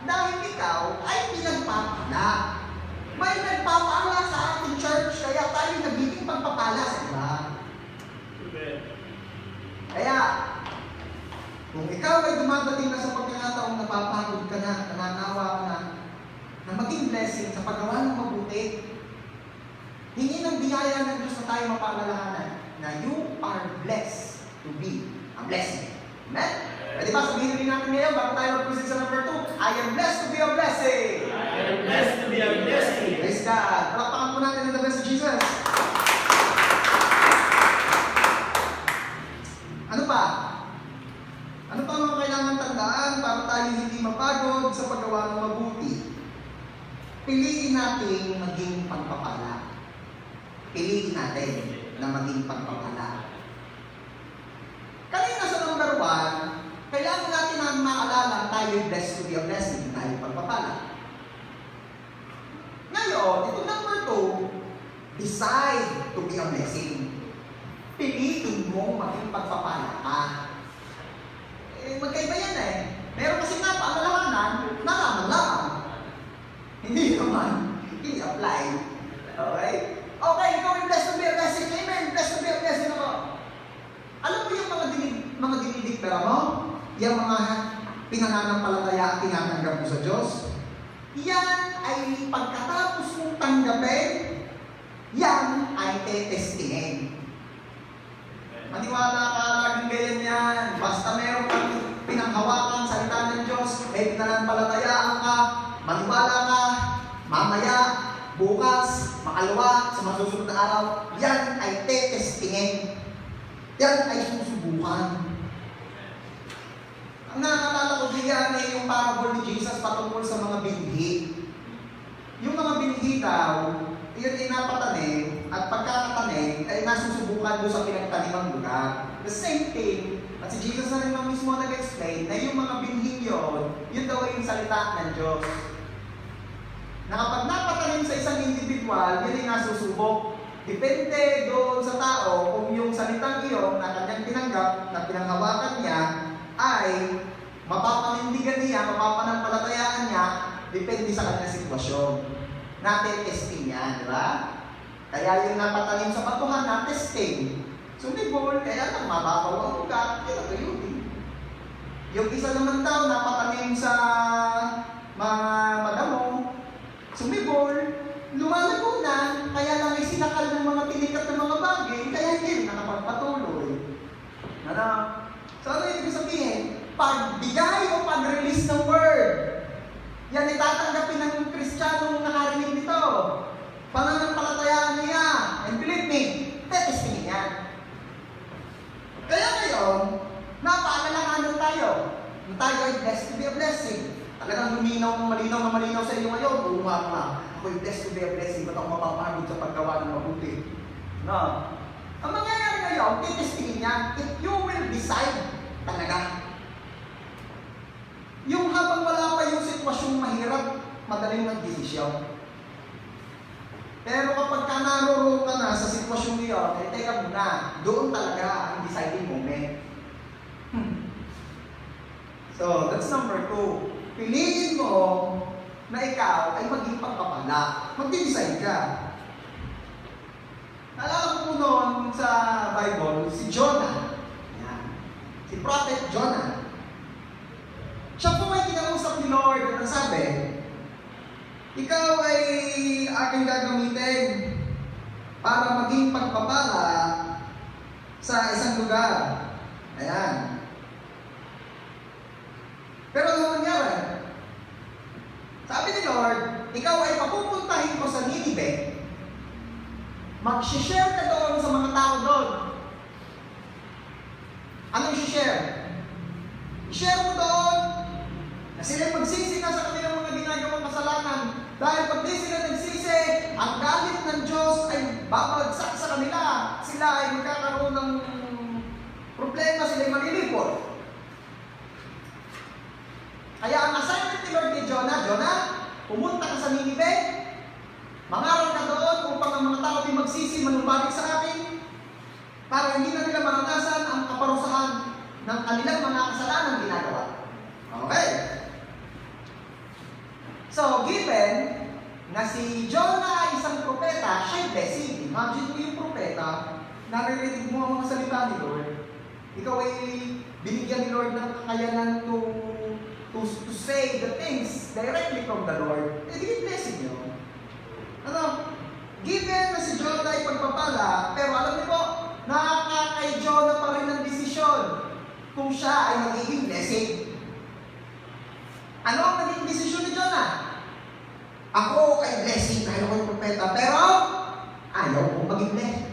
dahil ikaw ay pinagpapala. May nagpapala sa ating church, kaya tayo nagiging pagpapala sa iba. Kaya, kung ikaw ay dumadating na sa pagkakataong napapagod ka na, nananawa ka na maging blessing sa paggawa ng mabuti, hingi ng biyaya ng Diyos na tayo mapangalahanan na you are blessed to be a blessing. Amen? Pwede ba sabihin rin natin ngayon bago tayo mag-proceed sa number 2, I am blessed to be a blessing. I am blessed to be a blessing. Praise God. Palakpakan po natin in the best of Jesus. Ano pa? Ano pa mga kailangan tandaan para tayo hindi mapagod sa paggawa ng mabuti? Piliin natin maging pagpapala. Piliin natin na maging pagpapala. Kanina sa number 1, kailangan natin na maalala tayo blessed to be a blessing, tayo pagpapala. Ngayon, ito number 2, decide to be a blessing. Piliin mo maging pagpapala ka. Magkaiba yan eh. Meron kasi napaalalahanan, nalaman lang. Hindi naman, i-apply. Okay? Okay, ikaw yung blessed to be a blessing. Amen, blessed to be a blessing ako. Alam mo yung mga dinidikpera mo? Yung mga pinananampalataya at tinatanggap mo sa Diyos? Yan ay pagkatapos mong tanggapin, yan ay tetestingin. Maniwala ka, laging ganyan yan. Basta meron kang pinanghawakan sa salita ng Diyos, may pinanampalatayaan ka, maniwala ka, mamaya, bukas, makalawa, sa masusunod na araw, yan ay tetestingin. Yan ay susubukan. Ang nakakala ko diyan ay yung parable ni Jesus patungkol sa mga binhi. Yung mga binhi daw, yun ay napatanim at pagkakatanim ay nasusubukan doon sa pinagtanimang lugar. The same thing, at si Jesus na rin mismo nag-explain na yung mga binhi yun daw ay yung salita ng Diyos. Na kapag napatanim sa isang individual, yun ay nasusubok. Depende doon sa tao kung yung salitang iyon na kanyang tinanggap, na pinanghawakan niya, ay mapapanindigan niya, mapapanampalatayaan niya, depende sa kanyang sitwasyon. Natin-testing yan, di ba? Kaya yung napatanim sa batuhan, na-testing. Sumibol, kaya lang mababaw ang ugat, yun ang yun. Yung isa naman daw, napatanim sa mga madamo, sumibol, lumalago na, kaya lang ay sinakal ng mga tinikat ng mga bagay, kaya hindi nakatanim. Ano? So ano ibig sabihin? Pagbigay o pag-release ng word, yan itatanggapin ng Kristiyanong nakarinig nito. Pananampalatayaan niya. And believe me, tetestingin yan. Kaya ngayon, napaalalahanan tayo na tayo ay blessed to be a blessing. Talagang malinaw sa iyo ngayon. Oo nga, ako'y blessed to be a blessing. Ba't ako mapapagod sa paggawa ng mabuti? No. Ang mangyayari ngayon, titestingin yan. If you will decide talaga. Yung habang wala pa yung sitwasyong mahirap, madaling mag-desisyon. Pero kapag ka naroroon ka na sa sitwasyong iyon, eh teka muna, doon talaga ang deciding moment. So, that's number 2. Piliin mo na ikaw ay maging pagpapala. Mag-decide ka. Naalala ko po noon sa Bible, si Jonah. Yan. Si Prophet Jonah. Siya po ay kinausap ni Lord at sabi, ikaw ay aking gagamitin para maging pagpapala sa isang lugar. Ayan. Pero ano nangyari? Sabi ni Lord, ikaw ay papupuntahin ko sa Ninive. Mag-share ka doon sa mga tao doon. Ano i-share? I-share mo doon na sila magsisi na sa kanilang mga ginagawang kasalanan. Dahil pag di sila nagsisi, ang galit ng Diyos ay babagsak sa kanila. Sila ay magkakaroon ng problema, sila ay malilipot. Kaya ang assignment ni Lord kay Jonah, Jonah, pumunta ka sa Ninive, mangaral ka doon upang ang mga tao ay magsisi, manumbalik sa akin, para hindi na nila maranasan ang kaparusahan ng kanilang mga kasalanan ginagawa. Okay? So, given na si Jonah ay isang propeta, siya'y blessing. Imagine mo yung propeta, naririnig mo ang mga salita ni Lord. Ikaw ay binigyan ni Lord ng kakayanan to say the things directly from the Lord. Eh, di blessing yun. Ano? Given na si Jonah ay pagpapala, pero alam niyo po, nakakay Jonah pa rin ng desisyon kung siya ay magiging blessing. Ano ang naging desisyon ni Jonah? Ako ay blessing dahil ako'y propeta, pero ayaw kong maging blessing.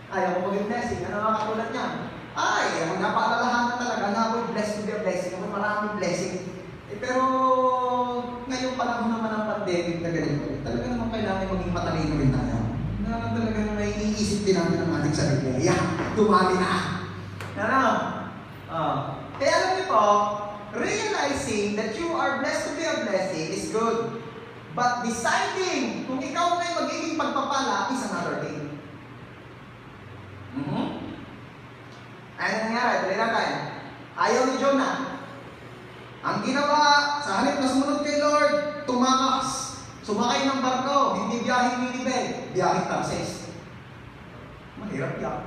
Ayaw kong maging blessing. Ano ang katulad niya? Ay, ang napaalalahanan talaga na ako'y blessed to be a blessing. Ako'y maraming blessing. Eh, pero ngayong panahon naman ng pandemic na ganito, talaga naman kailangan maging matalino rin tayo. Na talaga na naiisip din natin ang ating sarili. Dumami na. Ano? Kaya alam niyo po, realizing that you are blessed to be a blessing is good. But deciding kung ikaw ay magiging pagpapala is another thing. Ano nangyari? Tuloy natin. Ayaw ni Jonah. Ang ginawa, sa halip na sumunod kay Lord, tumakas. Sumakay ng barko, hindi biyahing Ninive, biyahing Tarsis. Mahirap yan.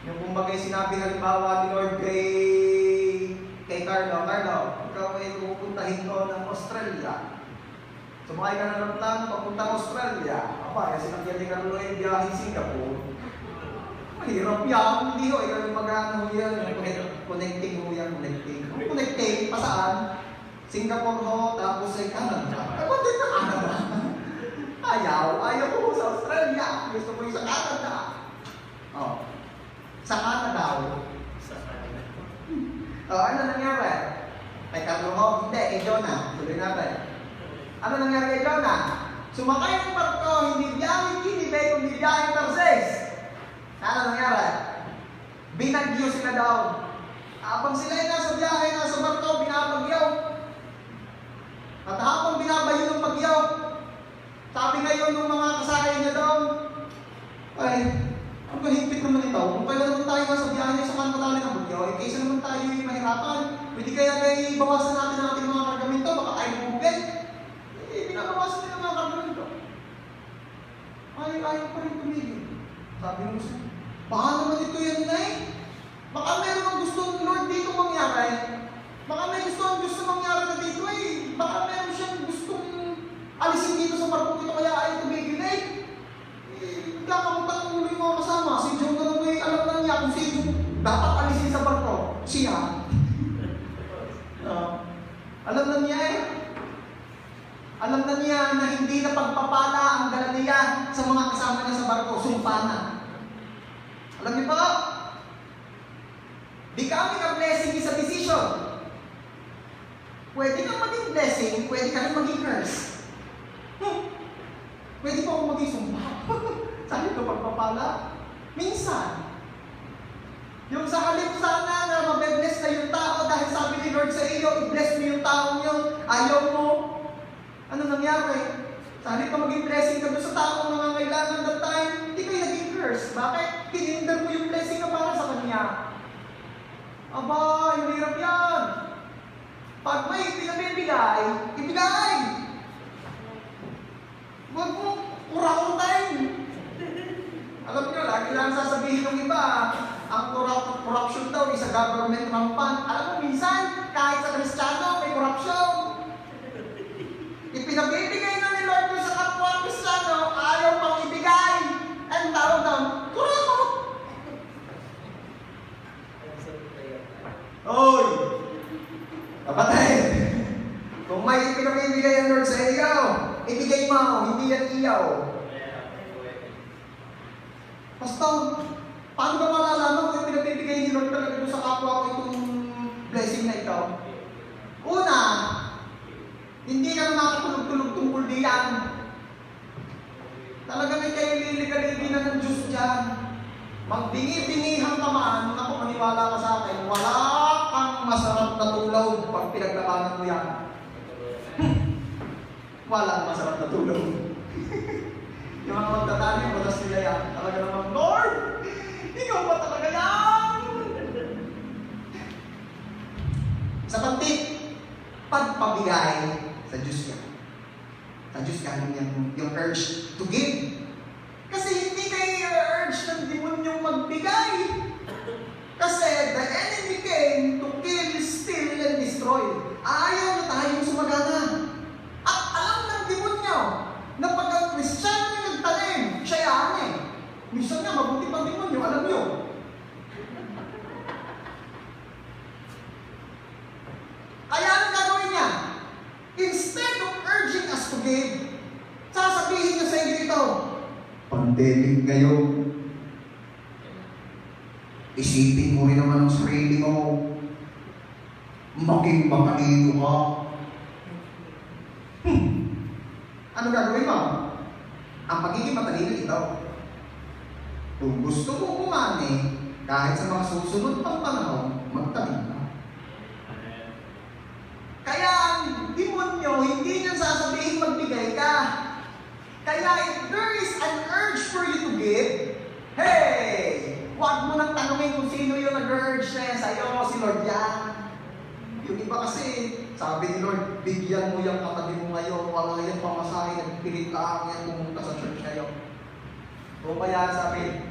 Yung kumbagay sinabi halimbawa ni Lord kay Carlo, ikaw ay pupuntahin ko ng Australia. Sumakay ka na ng plano, papuntang Australia. Aba, yung sinakyan ni Carlo ay biyahing Singapore. Mahirap yan, hindi ho, ikaw yung mag-ano yan, connecting ho yan, connecting. Connecting, pa saan? Singapore ho, tapos ay Canada. Ba't din na Canada? Ayaw ko sa Australia, gusto ko yung sa Canada. Oh. Sa Canada ho. Ano nangyari? Kay Carlo ho, hindi, kay Jonah. Tuloy natin. Ano nangyari kay Jonah? Sumakay ng barko, hindi biyahing Ninive, kundi biyahing Tarsis. Ano nangyari? Binagyo sila daw. Habang sila ay nasa biyahe, nasa barko, binabagyaw. At habang binabayo ng bagyaw, sabi ngayon ng mga kasakay niya daw, ay, ang kahigpit naman ito. Kung kailan naman tayo nasa biyahe sa kanatali ng bagyaw, eh, kaysa naman tayo ay mahirapan. Pwede kaya ay bawasan natin ang ating mga kargamento, baka tayo bubugay. Eh, binabawasan nila mga kargamento. Ayaw pa rin tumigil. Sabi mo siya, baka naman ito yan na eh. Baka meron ang gusto ng Lord dito mangyari. Baka may gusto mangyari na dito eh. Baka meron siyang gustong alisin dito sa barko ito kaya ay tumigil eh. Kakamutan ng ulo yung mga kasama. Si Jonah naman ay alam dapat alisin sa barko. Siya. Alam na niya eh. Alam na niya na hindi na pagpapala ang dala niya sa mga kasama niya sa barko. Sumpa na. Alam niyo ba? Becoming a blessing is a decision. Pwede kang maging blessing, pwede ka rin maging curse. Pwede pa akong maging sumpa. Sabi ko pagpapala. Minsan. Yung sa halip sana na mabe-bless na yung tao dahil sabi ni Lord sa iyo, i-bless mo yung taong yun, ayaw mo. Ano nangyari? Sa halip ka maging blessing ka doon sa taong nangangailangan that time, hindi kayo naging curse. Bakit? Hinindar mo yung blessing ka para sa kanya. Aba, yung hirap yan. Pag may pinabibigay, ibigay. Huwag mo kurakutin. Alam niyo, lagi lang sasabihin ng iba, ang corruption daw is a government rampant. Alam mo, minsan, kahit sa Kristiyano, may corruption. Ipinabibigay na ni Lord sa kapwa Kristiyano, ayaw pang ibigay. And tawag daw, kurakot. Oy! Kapatid! Kung may ipinabibigay ang Lord sa iyo, ibigay mo, hindi yan iyaw. Pastor, paano ba malalaman kung pinabibigay ni Lord talaga doon sa kapwa ko itong blessing na ito? Una, hindi ka na makatulog-tulog tungkol diyan. Talaga may kayo liligaligin ng Diyos dyan. Magbingi-bingihang ka man, ako maniwala ka sa akin, wala kang masarap na tulaw pag pinaglabanan mo yan. Wala masarap na tulaw. Yung mga magtatanim, matas nila yan. Talaga naman, Lord, ikaw ba talaga yan? Sa pantik, pagpabigay sa Diyos yan. Sa Diyos yan yung urge to give. Kasi hindi kayo urge ng demonyong magbigay. Kasi the enemy came to kill, steal, and destroy. Ayaw na tayong sumagana. At alam ng demonyo na pag ang Kristiyano yung nagtanim, siya yan eh. Minsan nga, mabuti pang demonyo, alam nyo. Kaya anong gagawin niya? Instead of urging us to give, sasabihin niyo sa inyo ito, pandemic ngayon. Isipin mo rin naman ang sarili mo. Maging matalino ka. Ano gagawin mo? Ang pagiging matalino ito. Kung gusto mo kumani, kahit sa mga susunod pang panahon, magtanim ka. Kaya ang demonyo, hindi niya sasabihin magbigay ka. Kaya if there is an urge for you to give, hey! Huwag mo nang tanungin kung sino yung nag-urge na yan sa'yo, si Lord yan. Yung iba kasi, sabi ni Lord, bigyan mo yung katabi mo ngayon, wala yan pamasahe, nagpilit lang yan pumunta sa church ngayon. O kaya sabi,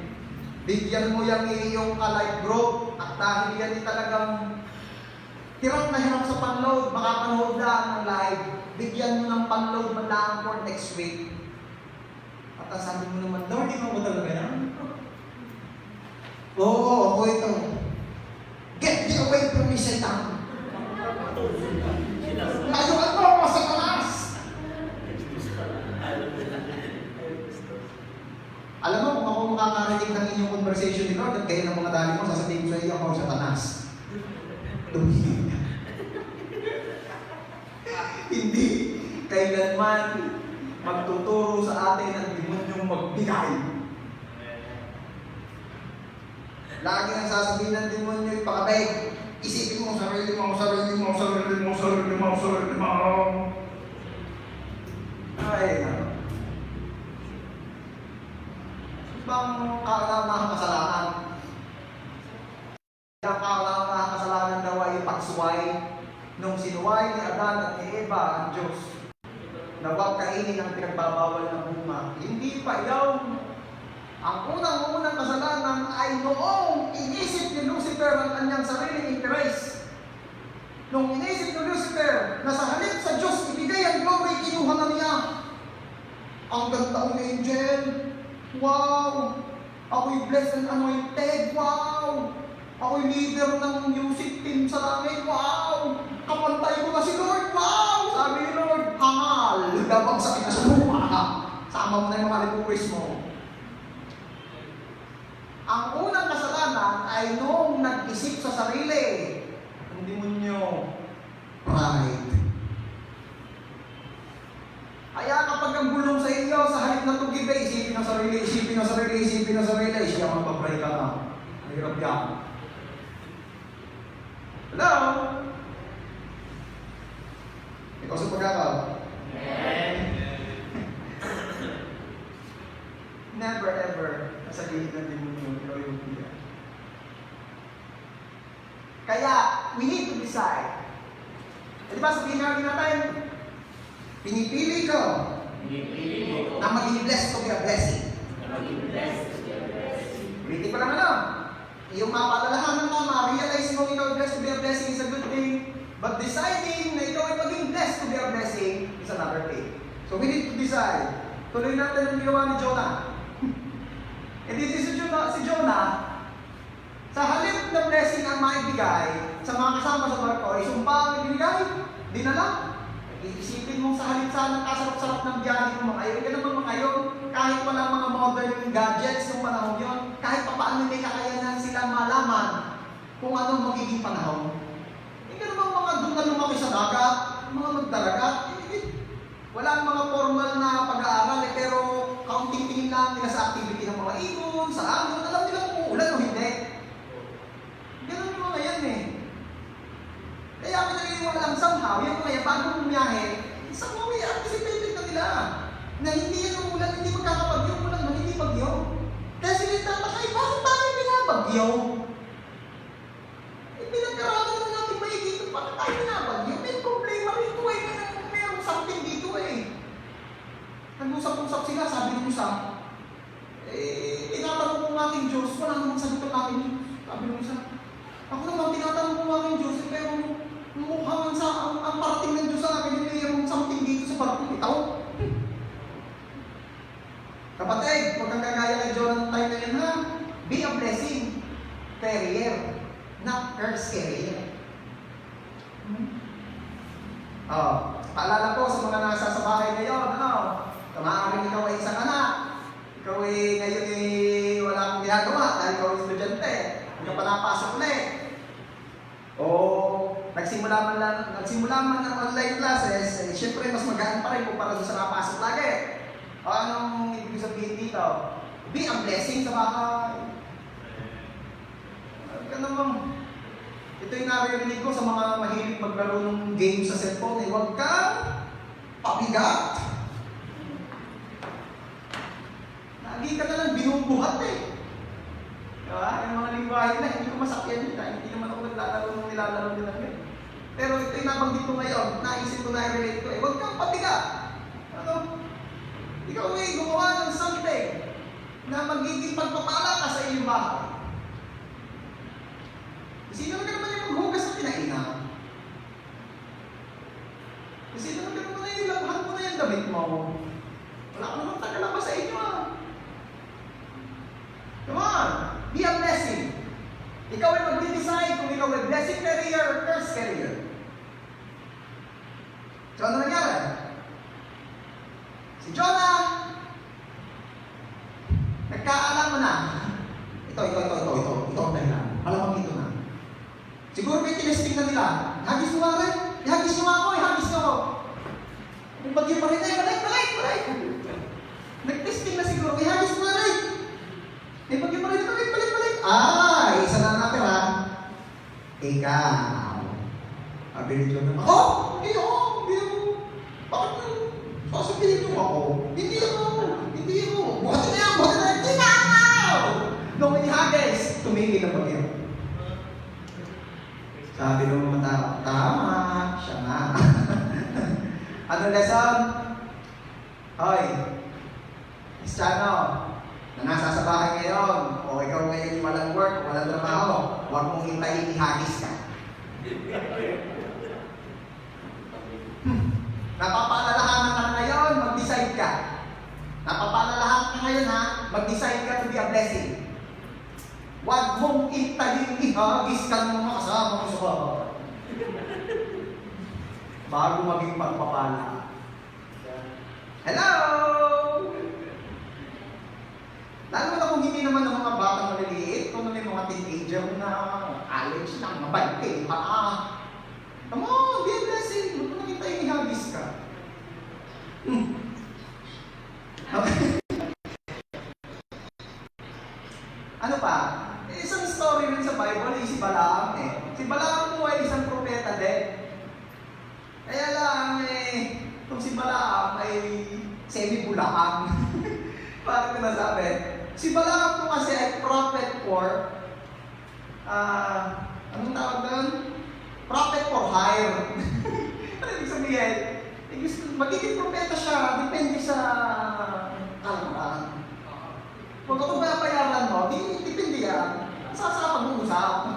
bigyan mo yung iyong ka-life group, at dahil yan talagang hirap na hirap sa panload, makapanood na ng live, bigyan mo ng panload man lang for next week. At sabi mo naman, Lord, ikaw mo talaga yan? Oo, ako ito. Get me away from me, Satan. Layuan mo ako sa talas. Alam mo, kung ako makakarinig ng inyong conversation ni Lord at kayo ng mga dali mo, sasabihin ko sa iyo ako sa tanas. Tumingin ka. Hindi kailanman magtuturo sa atin ang demonyong magbigay. Lagi nang sasabihin ng demonyo, ipakabay. Isipin mo, sarili mo, sarili mo, sarili mo, sarili mo, sarili mo. Ay, ano? Ibang kalamahang kasalanan. Ang kalamahang kasalanan daw ay pagsuway. Nung sinuway ni Adan at ni Eva ang Diyos, na huwag kainin ang pinagbabawal na bunga. Hindi pa yaw. Ang unang-unang kasalanan ay noong inisip ni Lucifer ang kanyang sariling interes. Nung inisip ni Lucifer na sa halip sa Diyos ibigay ang glory, kinuha na niya. Ang gandang angel. Wow! Ako'y blessed and anointed. Wow! Ako'y leader ng music team sa langit. Wow! Kapantay ko na si Lord. Wow! Sabi ni Lord, hangal. Dabang sakit na sa mukha. Sama mo na yung mga request mo. Ang unang kasalanan ay noong nag-isip sa sarili. Ang demonyo, pride. Kaya kapag ang bulong sa inyo, sa halip na tugibay, isipin ang sarili, isipin ang sarili, isipin ang sarili, siya magpapray ka na. Mahirap yan. Hello? Ikaw sa pag-aaral? Never ever nasa gilid ng demonyo, ikaw yung pila. Kaya, we need to decide. Di ba sabihin natin, pinipili ko na maging blessed to be a blessing. Ulitin ko naman yung mapalalahanan mo, ma-realize mo ikaw blessed to be a blessing is a good thing. But deciding na ikaw ay maging blessed to be a blessing is another thing. So we need to decide. Tuloy natin ang ginawa ni Jonah. E dito si Jonah, sa halip na blessing ang maibigay sa mga kasama sa barko, ay sumpa ang ibigay, dinala. Iisipin mong sa halip sana kasarap-sarap ng biyahe mo, ayaw ka naman kayo, kahit walang mga modern gadgets ng panahon yun, kahit pa paano may kakayanan sila malaman kung anong magiging panahon. Hindi ka naman mga doon na lumaki sa dagat, mga magdaragat, walang mga formal na pag-aaral, pero kaunting tingin lang nila sa activity ng mga ibon, sa alon, alam nila kung uulan o hindi. Ganun yung mga yan eh. Kaya pinag-iwan lang somehow, yung mga bagong bumiyahe, isang mga anticipated na nila na hindi yan umulan, hindi magkakapagyo, umulan man, hindi bagyo. Kaya sila tataka, bakit tayo pinabagyo? Pinagkaralan na natin ba dito, bakit tayo pinabagyo? May problema rito eh, mayroong something dito eh. Nag-usap-usap sila, sabi ng isa, tinatanong ko ng aking Diyos, wala namang sagot ang aking Diyos. Sabi ng isa, ako naman tinatanong ko ng aking Diyos, pero mukhang ang parating ng Diyos sa akin, hindi yung something dito sa parating itaw. Kapatid, huwag kang gagaya kay Jonah ng time na yun ha. Be a blessing carrier, not curse carrier. Paalala ko sa mga nasa sa bahay ngayon, maaaring ikaw ay isang anak. Ikaw ay ngayon ay wala akong ginagawa dahil ikaw ay estudyante. Hindi ka pa napasok ulit. O nagsimula man ng online classes, syempre mas magaan pa rin kumpara sa napasok lagi. Anong ibig sabihin dito? Be a blessing sa bahay. Ganun. Ito yung naririnig ko sa mga mahilig maglaro ng game sa cellphone. Huwag kang pabigat. Lagi ka na lang binubuhat eh. Diba? Yung mga lingwahe na, hindi ko masakyan nila. Hindi naman ako naglalaro ng nilalaro nila ngayon. Pero ito yung nabanggit ko ngayon, naisip ko na i-relate ko eh. Huwag kang pabigat. Ikaw ay gumawa ng something na magiging pagpapala ka sa iyong bahay. Sino na naman yung maghugas ng pinainan? Sino na naman yung labhan mo na yung damit mo? Wala ka naman tagalabas sa inyo Come on! Be a blessing. Ikaw ay mag-decide kung ikaw ay blessing carrier or curse carrier. So ano nangyari? Si Jonah, nagkaalam mo na. Ito ang dahilan. Malamang ito na. Siguro may tinesting na nila. Ihagis mo nga rin. Ihagis mo nga ako. Kung bagyo pa rin balik. Nag-testing na siguro. Ihagis mo nga rin. May bagyo pa rin, balik. Isa na natin ha. Ikaw. Sabi ni Jonah, Hindi ako. Bakit mo? Sasabihin mo ako. Hindi ako. Buhatin na yan. Hindi na ako. Nung ihagis, tumigil ang bagyo. Sabi ng mga tao, tama, siya nga. Ano lesson? Hoy, Kristiano, na nasa sa bahay ngayon, o ikaw ngayon walang work, walang trabaho, huwag mong hintayin ihagis ka. Napapaalalahanan ka ngayon, mag-decide ka. Napapaalalahanan ka ngayon ha, mag-decide ka to be a blessing. Huwag mong italing ihagis ka ng mga kasama mo sa bahay. Bago maging pagpapala. Hello! Lalo na kung hindi naman ang mga batang maliliit, kung may mga teenager na college lang, mabante, come on, be a blessing. Huwag mo nakita yung ihagis ka. Okay. Ano pa? Isang story rin sa Bible, si Balaam eh. Si Balaam po ay isang propeta din. Kaya lang kung si Balaam ay semi-bulaang. Paano ko nasabi? Si Balaam po kasi ay prophet for, anong tawag doon? Prophet for hire. Ano ibig sabihin? Magiging propeta siya, depende sa kalamaran. Kung ako bayaran mo, depende yan. Sa pag-uusap.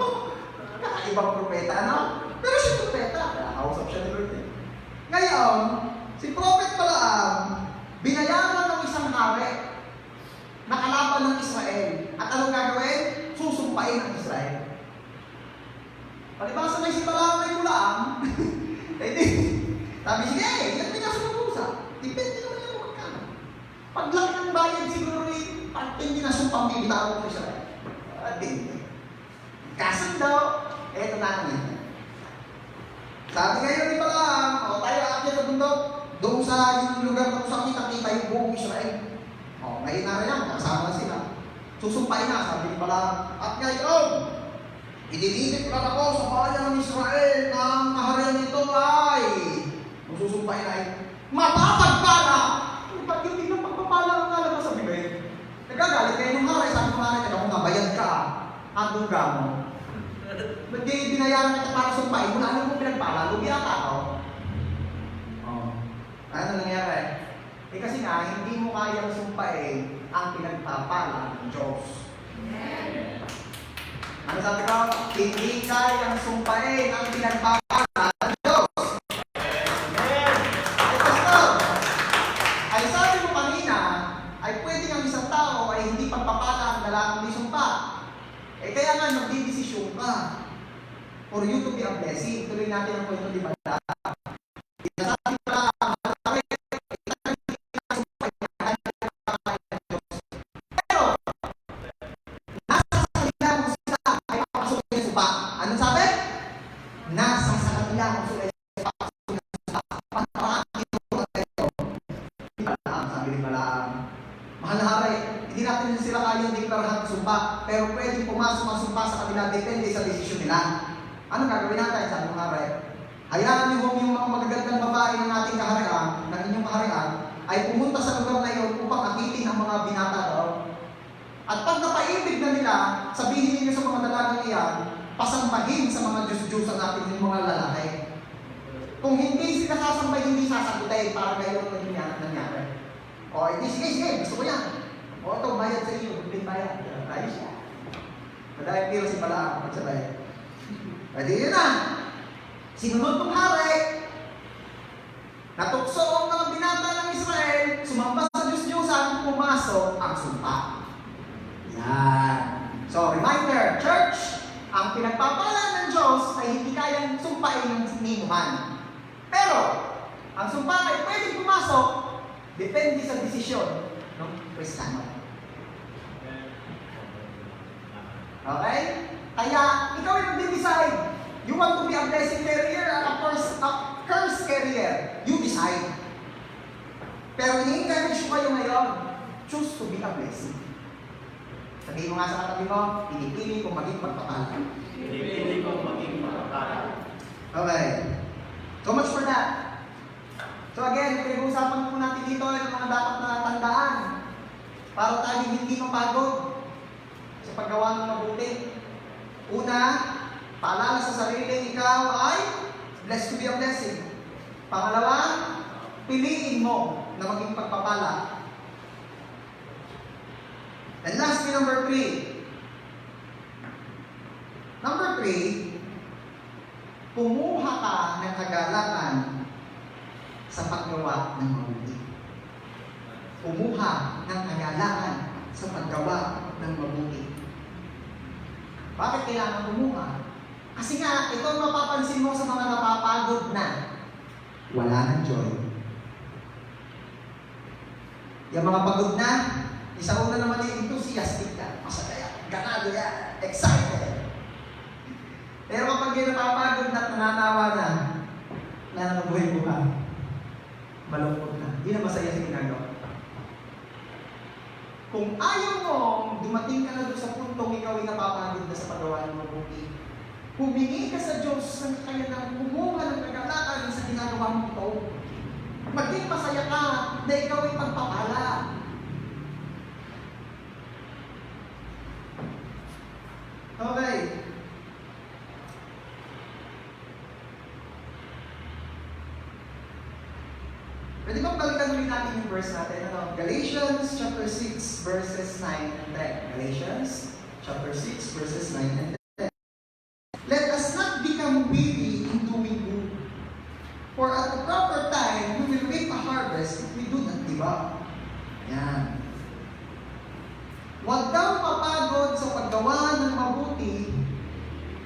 Kakaibang propeta, ano? Pero siya propeta, kausap siya ni Lord. Ngayon, si Prophet Balaam, binayaran ng isang hari na kalaban ng Israel. At anong gagawin? Susumpain ang Israel. Palibasa may si Balaam ay Bulaam. Sabi, sige, yan may kaso mag-uusap. Depende naman yung magkano. Paglaki ng bayan siguro pag hindi na sumpang bibitawan ko siya. Kasan daw, eto na niya. Sabi ngayon ni Balaam, tayo aakyat sa bundok, doon sa yung lugar na kung saan kita yung buong Israel. May inarayan, kasama na sila. Susumpay na, sabi ni Balaam. At ngayon, idinilip lang ako sa bayan ng Israel na ang kaharian nito ay, kung susumpay na ay, mapapagpala! Ba't yung tignan pagpapala ang lalabas sa bibig? Nagagalit kayo ng hari, sabi ng hari, taga mo bayad ka, handong gamo. Ba't di binayaran kita para sumpain mo na ano mo pinagpala, lugi ata ako. Ano nangyari? Kasi nga, hindi mo kayang sumpain ang pinagpapala ng Diyos. Ano sabi ko? Hindi kayang sumpain ang pinagpapala ng Diyos. Ay sabi mo kanina, ay pwede ang isang tao ay hindi pagpapala ang dalagang di sumpa. Kaya nga, magdidesisyon ka for you to be a blessing. Tuloy natin ang kwento di ba? Sabi pala, pero pwedeng pumasok ang sumpa sa kanila depende sa desisyon nila. Ano gagawin natin? Sabi ng hari, hayaan niyo yung mga magagandang babae ng ating kaharian, ng inyong kaharian, ay pumunta sa lugar na iyon upang akitin ang mga binata daw. At pag napaibig na nila, sabihin niyo sa mga dalagang iyan, pasambahin sa mga Diyos-Diyosan natin yung mga lalaki. Kung hindi sila sasambay, hindi sasagutin para kayo ang nangyari. Hindi, sige, gusto ko yan. Ito, bayad sa iyo, hindi bayad. Ayos siya. Madahil piro si Balaam, magsabay. Pwede yun na. Sinunod ng hari, natukso ang mga binata ng Israel, sumamba sa Diyos-Diyosan, pumasok ang sumpa. Yan. So, reminder, church, ang pinagpapala ng Diyos ay hindi kayang sumpain ng sinuman. Pero, ang sumpa ay pwedeng pumasok, depende sa desisyon ng Kristiyano. Okay? Kaya, ikaw yung mag-decide. You want to be a blessing carrier or a curse carrier? You decide. Pero i-encourage ko kayo ngayon, choose to be a blessing. Sabihin mo nga sa katabi mo, pinipili kong maging pagpapala. Pinipili kong maging pagpapala. Okay. So much for that. So again, pinag-uusapan po natin dito yung mga dapat na tandaan para tayo hindi mapagod sa paggawa ng mabuti. Una, paalala sa sarili, ikaw ay blessed to be a blessing. Pangalawa, piliin mo na maging pagpapala. And lastly, number 3. Number 3, kumuha ka ng kagalakan sa paggawa ng mabuti. Kumuha ng kagalakan sa paggawa ng mabuti. Bakit kailangan kumuha? Kasi nga, ito ang mapapansin mo sa mga napapagod na wala ng joy. Yung mga pagod na, isa una naman yung enthusiastic ka, masaya, ganado yan, excited. Pero kapag yung napapagod na, nananawa na nabuhay-buhay, malungkot na, hindi na masaya sa ginagawa. Kung ayaw mong dumating ka na doon sa puntong ikaw ay napapagod na sa paggawa ng mabuti, humingi ka sa Diyos ng kakayanan, kumuha ng kagalakan sa ginagawa mo ito. Maging masaya ka na ikaw ay pagpapala. Okay. Pwede bang balikan ulit natin yung verse natin? Galatians chapter 6 verses 9 and 10. Galatians chapter 6 verses 9 and 10. Let us not become weary in doing good, for at the proper time we will reap a harvest if we do not give up. Yan. Huwag daw mapagod sa paggawa ng mabuti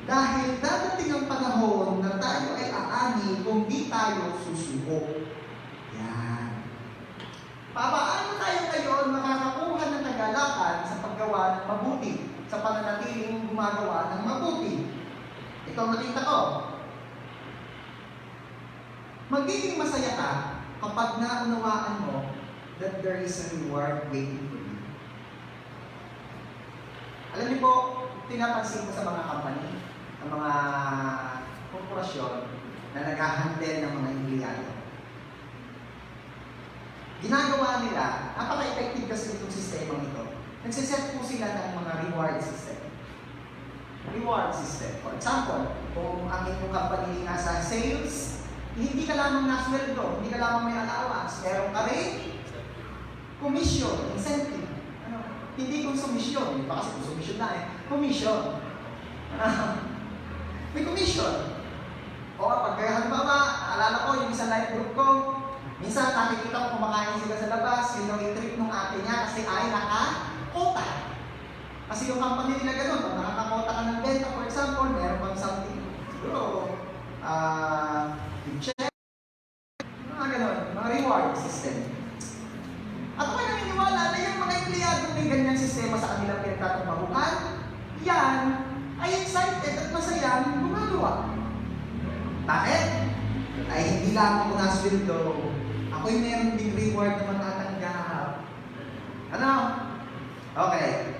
dahil dadating ang panahon na tayo ay aani kung di tayo susuko. Yan. Papaano tayo ngayon makakakuha ng kagalakan sa paggawa ng mabuti, sa pananatiling gumagawa ng mabuti? Ito ang nakita ko. Magiging masaya ka kapag naunawaan mo that there is a reward waiting for you. Alam niyo po, pinapansin ko sa mga company, ang mga korporasyon na nag-handle ng mga empleyado. Ginagawa nila, napaka-effective kasi itong sistema ito. Nagsiset po sila ng mga reward system. Reward system. For example, kung ang inyong company nasa sales, hindi ka lamang nasweldo, hindi ka lamang may allowance, meron ka rin commission, incentive. Hindi konsumisyon, iba kasi konsumisyon na commission. May commission. O kapag halimbawa, alala ko yung isang live group ko, minsan nakikita ko kumakain sila sa labas, yun ang i-trip ng ate niya kasi ay naka-quota. Kasi yung company nila ganun, pag nakakakota ka ng benta, for example, meron pang something, siguro, yung check, mga ganun, mga reward system. At kung naniniwala na yung mga empleyado may ganyang sistema sa kanilang pinagtatrabahuhan, yan ay excited at masayang gumagawa. Bakit? Ay hindi lang ako nasweldo. Ako'y meron ding reward na matatanggap. Ano? Okay.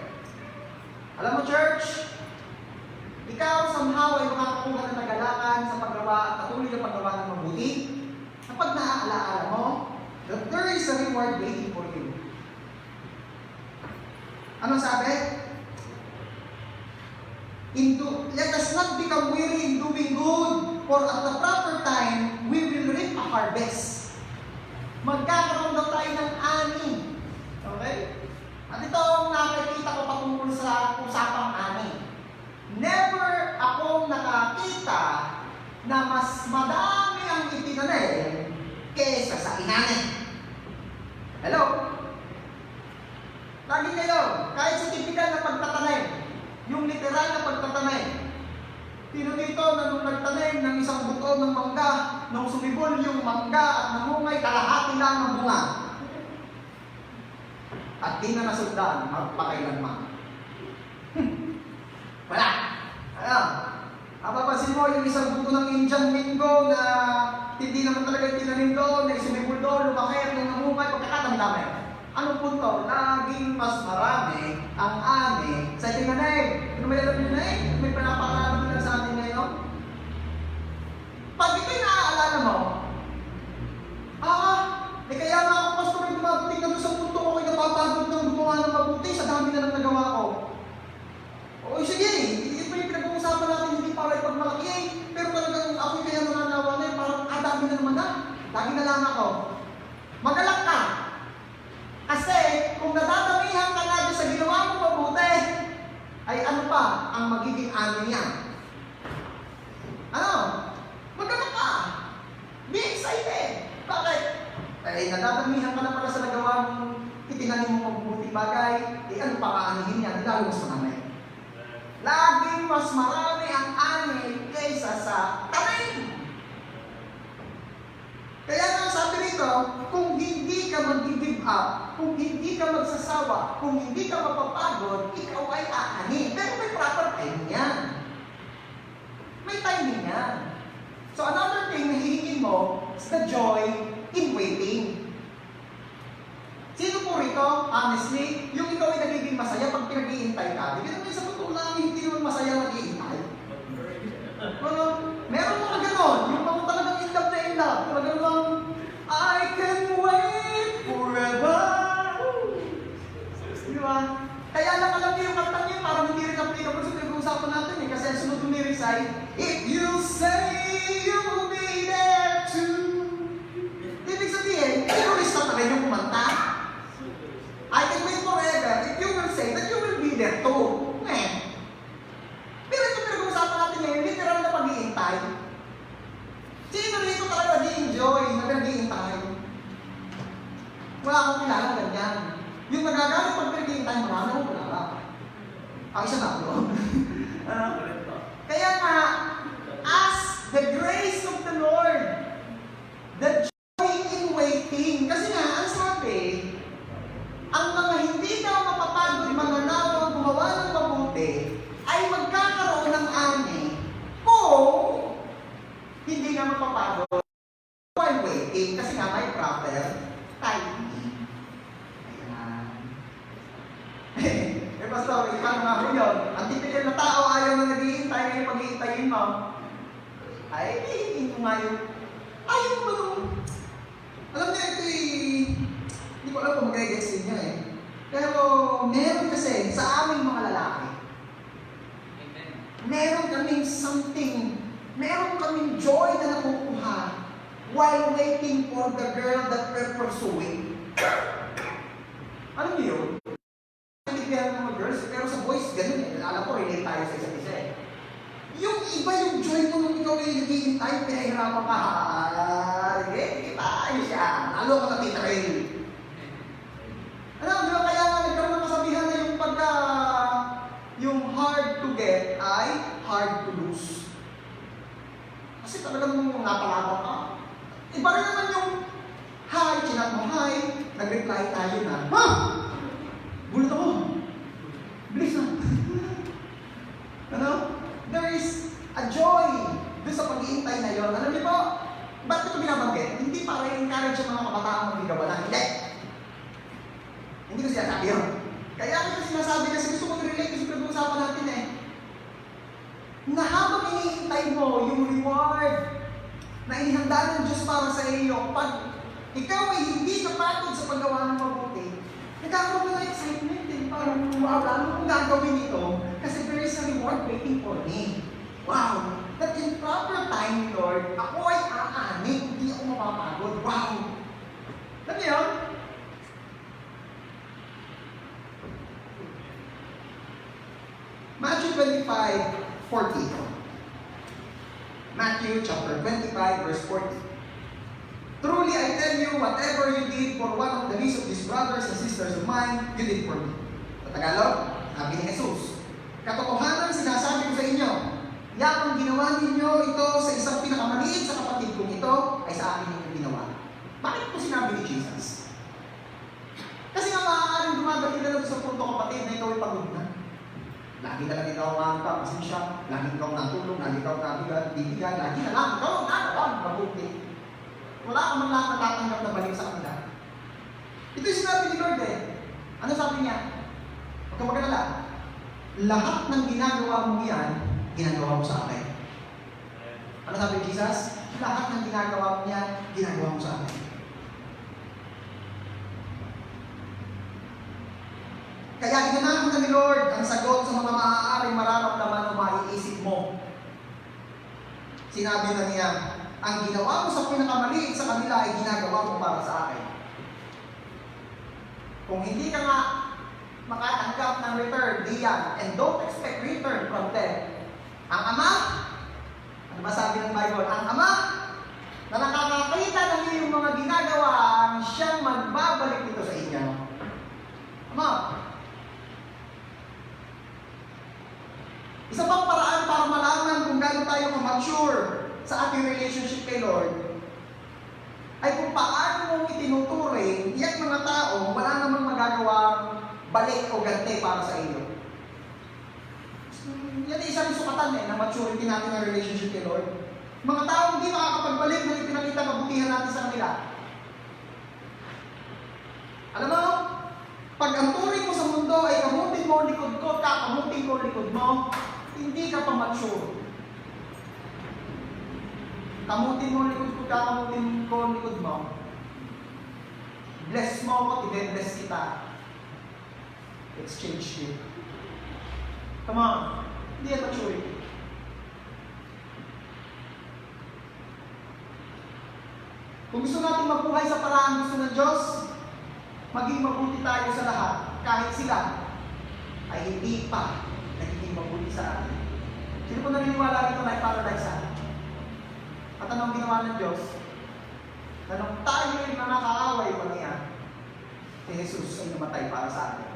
Alam mo, church, ikaw somehow ay makakakuha ng kagalakan sa paggawa at patuloy na paggawa ng mabuti kapag naaalaala mo that there is a reward waiting for you. Ano sabi? Let us not become weary in doing good, for at the proper time, we will reap a harvest. Magkakaroon daw tayo ng ani. Okay? At ito ang nakikita ko patungkol sa usapang ani. Never akong nakakita na mas madami ang itinanim kesa sa inanim. Hello? Lagi kayo, kahit sa typical na pagtatanim, yung literal na pagtatanim, dito na nung nagtanim ng isang buto ng mangga, nung sumibol yung mangga at namungay, kalahati lang ang bunga. At di na nasundan, magpakailanman. Wala. Ano? Mapapansin mo yung isang buto ng Indian mango na hindi naman talaga tinanim doon, na sumibol doon, lumaki at nung namungay, pagkakatamdamay. Anong punto? Laging mas marami ang ani sa tinanim. Ano may alam nyo na eh? May panapakarami na sa atin ngayon. Pag ito'y naaalala mo, kaya nga ako, pastor, ay dumating na doon sa punto ko, ay napapagod ng gumawa ng mabuti sa dami na lang nagawa ko. O sige, hindi pa yung pinag-uusapan natin, hindi para ipagmalaki eh. Pero talagang ako kaya nananawa na eh, parang dami na naman na. Lagi na lang ako. Magalak ka. Kasi kung nadadamihan ka na sa ginawa mo mabuti, ay ano pa ang magiging ani niya? Ano? Magalak ka. Be excited. Bakit? Ay nadadamihan ka na pala sa nagawa mong itinanim mo mabuting bagay, ano pa kaanihin niya? Lalo mas marami. Laging mas marami ang ani kaysa sa tanim. Kaya nga sabi rito, kung hindi ka mag-give up, kung hindi ka magsasawa, kung hindi ka mapapagod, ikaw ay aani. Pero may proper time yan. May timing yan. So another thing na hihingin mo is the joy in waiting. Sino po rito, honestly, yung ikaw ay nagiging masaya pag pinag-iintay ka? Hindi naman sa totoo lang, hindi naman masaya mag-iintay. Meron mga ganon, yung mga talagang in love, talagang lang, I can wait forever. Di ba? Kaya lang alam niyo yung kantang yun, parang hindi rin applicable sa pinag-uusapan natin eh. Kasi ang sunod yung lyrics ay, if you say you'll be there too. Ibig sabihin, terrorist na rin yung kumanta. I can wait forever if you will say that you will be there too. Pero ito pinag-uusapan natin ngayon, literal na pag-iintay. Sino rito talaga nag-i-enjoy na pinag-iintay? Wala akong kilala ganyan. Yung nagagalit pag pinag-iintay, marami akong kilala. Ang isa na ako. Kaya nga, ask the grace of the Lord, the joy in waiting. Kasi nga, ang sabi, ang mga hindi daw mapapagod, mananaw, gumawa ng mabuti, ay magkakaroon ng ani kung hindi nga mapapagod while waiting. Kasi nga may proper timing. Ayan. Pastor, paano nga po yun? Ang typical na tao ayaw na nag-iintay, ngayon pag-iintayin mo. Ay, hindi mo nga yun. Ayaw mo ba nung... Alam niya, ito hindi ko alam kung mag-i-guess din niya eh. Pero meron kasi sa aming mga lalaki, meron kaming something, meron kaming joy na nakukuha while waiting for the girl that we're pursuing. Ano niyo yun? Nagbibihan ng mga girls, pero sa boys, ganun eh. Alam ko, relate tayo sa isa't isa eh. Yung iba yung joy mo nung ikaw ay naghihintay, pinahirapan ka. Hindi tayo siya. Lalo ka natitrail. Alam mo, kaya nga nagkaroon ng kasabihan na yung pagka yung hard to get ay hard to lose. Kasi talagang napalabang ka. Iba rin naman yung hi, chinat mo hi, nag-reply tayo na, ha! Gulat ako. Bilis na. Ano? There is a joy doon sa pag-iintay na yun. Alam niyo po, ba't ito binabanggit? Hindi para i-encourage yung mga kabataan magbigawalan. Hindi! Hindi ko sinasabi yun. Kaya ako ito sinasabi kasi gusto ko i-relate kasi pinag-uusapan natin eh. Na habang iniintay mo yung reward na inihanda ng Diyos para sa iyo, pag ikaw ay hindi kapatid sa paggawa ng mabuti, nagkakaroon na ng excitement eh. Parang, wow, ano kung gagawin ito? Kasi there is a reward waiting for me. Wow! That in proper time, Lord, ako ay aanig, hindi ako mapapagod. Wow! Alam niyo yun? Matthew 25:40. Matthew chapter 25, verse 40. Truly I tell you, whatever you did for one of the least of these brothers and sisters of mine, you did for me. Sa Tagalog, sabi ni Jesus, katotohanan sinasabi ko sa inyo, yan ang ginawa ninyo ito sa isang pinakamaliit sa kapatid kong ito, ay sa akin yung ginawa. Bakit po sinabi ni Jesus? Kasi nga maaaring dumadating na lang sa punto kapatid na ikaw ay pagod na. Lagi na lang ikaw mangka, pasensya, lagi ikaw natulong, lagi ikaw bibigyan, lagi na lang ikaw mabuti. Wala ka man lang natatanggap na balik sa kanila. Ito yung sinabi ni Lord eh. Ano sabi niya? Huwag ka mag-alala. Lahat ng ginagawa mo yan, ginagawa mo sa akin. Ano sabi ni Jesus? Lahat ng ginagawa mo yan, ginagawa mo sa akin. Kaya ginanahan na ni Lord ang sagot sa mga maaaring mararamdaman o maiisip mo. Sinabi na niya, ang ginawa mo sa pinakamaliit sa kanila ay ginagawa mo para sa akin. Kung hindi ka nga makatanggap ng return, di yan. And don't expect return from them. Ang Ama, ano ba sabi ng Bible? Ang Ama, na nakakakita ng iyong mga ginagawa, ang siyang magbabalik dito sa inyo. Ama, Isa pang paraan para malaman kung gaano tayo ka-mature sa ating relationship kay Lord, ay kung paano mong itinuturing yung mga tao wala namang magagawang balik o ganti para sa iyo. Yan isang sukatan na maturity natin ng relationship kay Lord. Mga tao hindi makakapagbalik ng ipinakita kabutihan natin sa kanila. Alam mo, pag ang turing mo sa mundo ay kamutin mo likod ko, kakamutin ko likod mo, hindi ka pa mature. Kamutin mo likod ko, kakamutin ko likod mo. Bless mo ako, i-bless kita. Exchange it. Come on. Hindi yan maturity. Kung gusto natin mabuhay sa paraan gusto ng Diyos, maging mabuti tayo sa lahat, kahit sila ay hindi pa nagiging mabuti sa atin. Sino po naniniwala dito na i-paradise sa atin? At anong ginawa ng Diyos? Na nung tayo ay mga kaaway pa niya, si Jesus ay namatay para sa atin.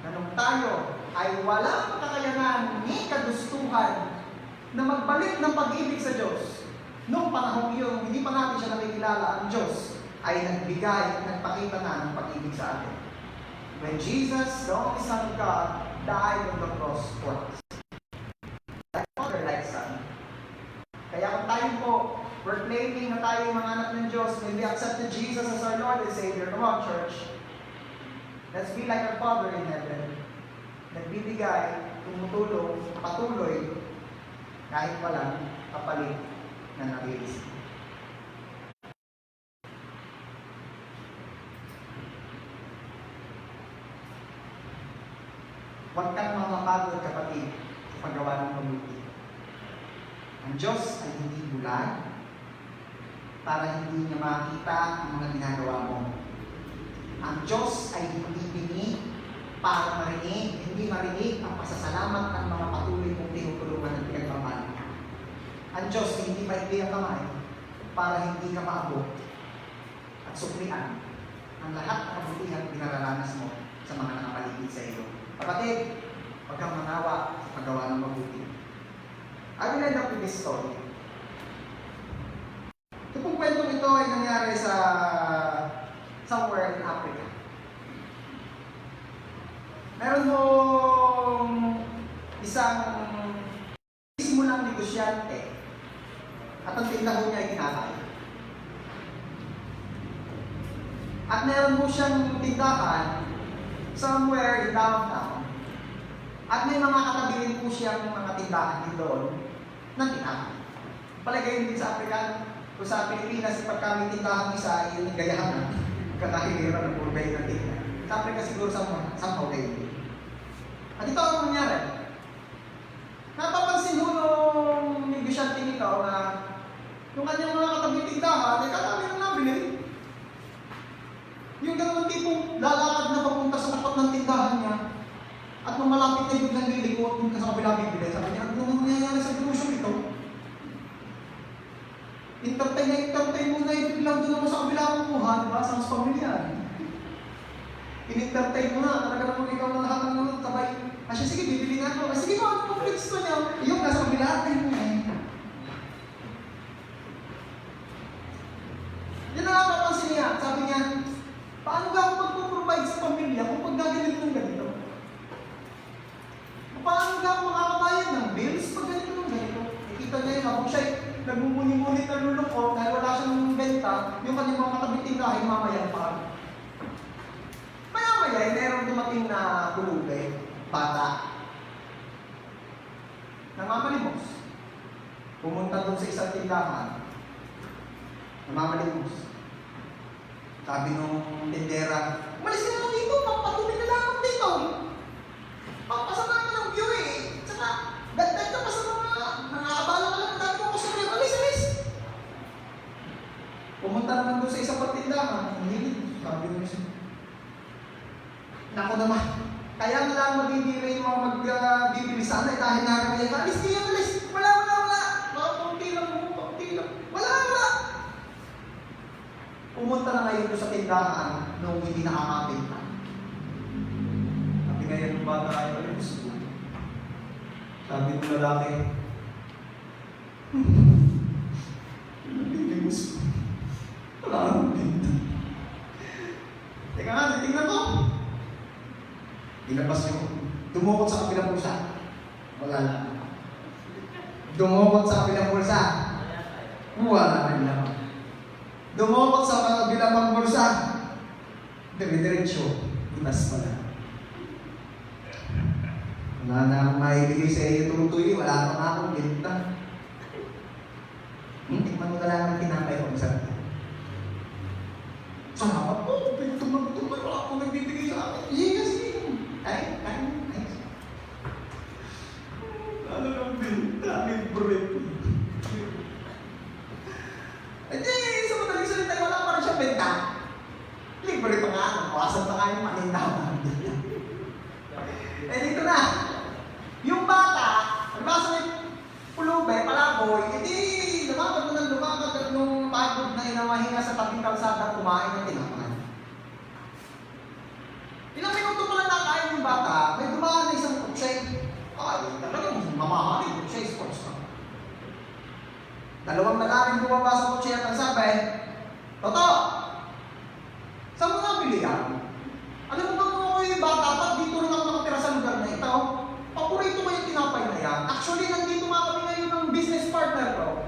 Na nung tayo ay walang kakayanan ni kagustuhan na magbalik ng pag-ibig sa Diyos, noong panahon iyon, hindi pa natin siya nakikilala, ang Diyos ay nagbigay, nagpakita na ng pag-ibig sa atin. When Jesus, the only Son of God, died on the cross for us. Like Father, like Son. Kaya kung tayo po, we're claiming na tayo yung mga anak ng Diyos, when we accepted Jesus as our Lord and Savior, come on, church. Let's be like our Father in heaven. Nagbibigay, tumutulong, patuloy, kahit walang kapalit na nag-iisip. Huwag kang mamapagod, kapatid, sa paggawa ng mabuti. Ang Diyos ay hindi bulag para hindi niya makita ang mga ginagawa mo. Ang Diyos ay hindi binig para marinig, hindi marinig ang pasasalamat ng mga patuloy mong tinutulungan at pinagmamahal. Ang Diyos ay hindi maigli ang kamay para hindi ka maabot at suklian ang lahat ng kabutihan pinararanas mo sa mga nakapaligid sa iyo. Kapatid, huwag kang manawa sa paggawa ng mabuti. I will end up with this story. Ito pong kwentong ito ay nangyari sa somewhere in Africa. Meron mong isang simulang negosyante at ang tindahan niya ay kinakain. At meron mo siyang tindahan somewhere in downtown. At may mga katabi rin po siyang mga tindahan din doon na tindahan. Palagay din sa Africa, kung sa Pilipinas, pag kami tindahan isa, yung gayahan na, kakahiliran ng purbay ng tindahan. Sa Africa siguro somehow kayo. At ito ang nangyari. Napapansin mo nung negosyante nito na yung kanyang mga katabi tindahan, ay katabi na nabili. Yung ganun tipong lalakad na papunta sa tapat ng tindahan niya at nung malapit na biglang liliko at sa kabila bibili, sabi niya, ano naman nangyayari sa negosyo ito? Entertain mo na biglang doon ako sa kabila kumuha, di ba? Sa mas pamilya. In-entertain mo na, talaga naman ikaw na lahat ng mga sabay. Asya, sige, bibili na ako. Sige mo, ano pong gusto niya? Yung nasa kabila, tayo mo eh. Yan ang napapansin niya. Sabi niya, paano ba ako magpo-provide sa pamilya kung pag gaganito ng ganito? Paano ba ako makakabayad ng bills pag ganito ng ganito? Nakita niya yun, habang siya'y nagmumuni-munit na lulukot dahil wala siyang benta, yung kanyang mga katabing tindahin mamaya pa. Maya-maya, meron dumating na kulube, bata. Namamalimos. Pumunta doon sa isang tindahan. Namamalimos. Sabi nung tindera, umalis ka naman dito, papatuloy na lang ako dito. Papasama ka ng view eh. Tsaka, dagdag ka pa sa mga nangaabala ka lang dati mo ko sa view. Alis! Pumunta naman doon sa isang patindahan. Hindi, sabi mo siya. Nako naman, kaya nga lang magigilay yung mga magbibili sana dahil nga kami alis niya, alis! Wala! Kunti lang. Wala! Pumunta na ngayon doon sa tindahan nung hindi nakakabenta. Sabi ngayon yung bata ay alis. Sabi ng lalaki, pinagpipigos ko. Wala akong pinta. Teka nga, titignan ko. Ilabas yung dumukot sa kabilang bulsa. Wala na. Dumukot sa kabilang bulsa. Wala rin naman. Dumukot sa kabilang bulsa. Dire-diretso. Inas pala. Wala na akong maibigay sa iyo tuloy. Wala pa nga akong binta. Tingnan mo na lang ang tinapay ko sa akin. Salamat po. Tumag-tumag. Wala akong nagbibigay sa akin. Yes, ay. Ano lang binta? Libre. Hindi, sa madaling salita, wala pa rin siya benta. Libre pa nga. Nakuwasan pa nga yung panindahan. Dito na. Yung bata, nabasa may pulube, palaboy, hindi, lumakad at nung pagod na inamahinga sa tabing kalsada, kumain ng tinapay. Ilang minuto pa lang nakain yung bata, may dumaan na isang kutse. Ay, talagang mamahalin, kutse, sports ka. Dalawang lalaking bumaba sa kutse at nagsabi, Toto, saan mo nabili yan? Alam mo ba kung yung bata, ba't dito rin ako nakatira sa lugar na ito? Paborito ko yung tinapay na yan. Actually, nandito nga kami ngayon ng business partner ko.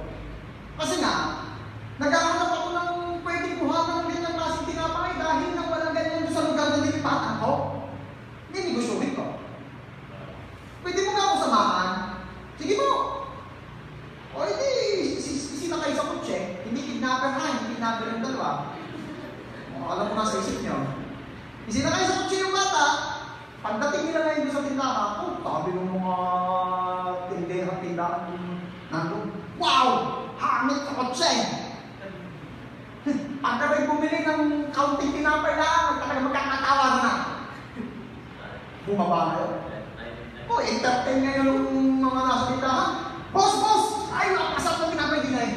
Kasi nga, naghahanap ako ng pwedeng kuhanan ng ganyang klaseng tinapay dahil nang walang ganyan doon sa lugar na nilipatan ko. Ninegosyohin ko. Pwede mo nga ako samahan? Sige po. O hindi, sinakay sa kutse. Hindi kidnapper ha, hindi kidnapper yung dalawa. O, alam mo na sa isip niyo. Isinakay sa kutsi yung bata, pagdating nila ngayon sa tindahan, sabi ng mga tindahan nandun, wow! Hangit sa kutsi! Pagka may bumili ng kaunting tinapay lang, talaga magkakatawa na. Bumaba na yun. Entertain ngayon yung mga nasa tindahan. Boss! Ay, nakapasap ng tinapay din eh.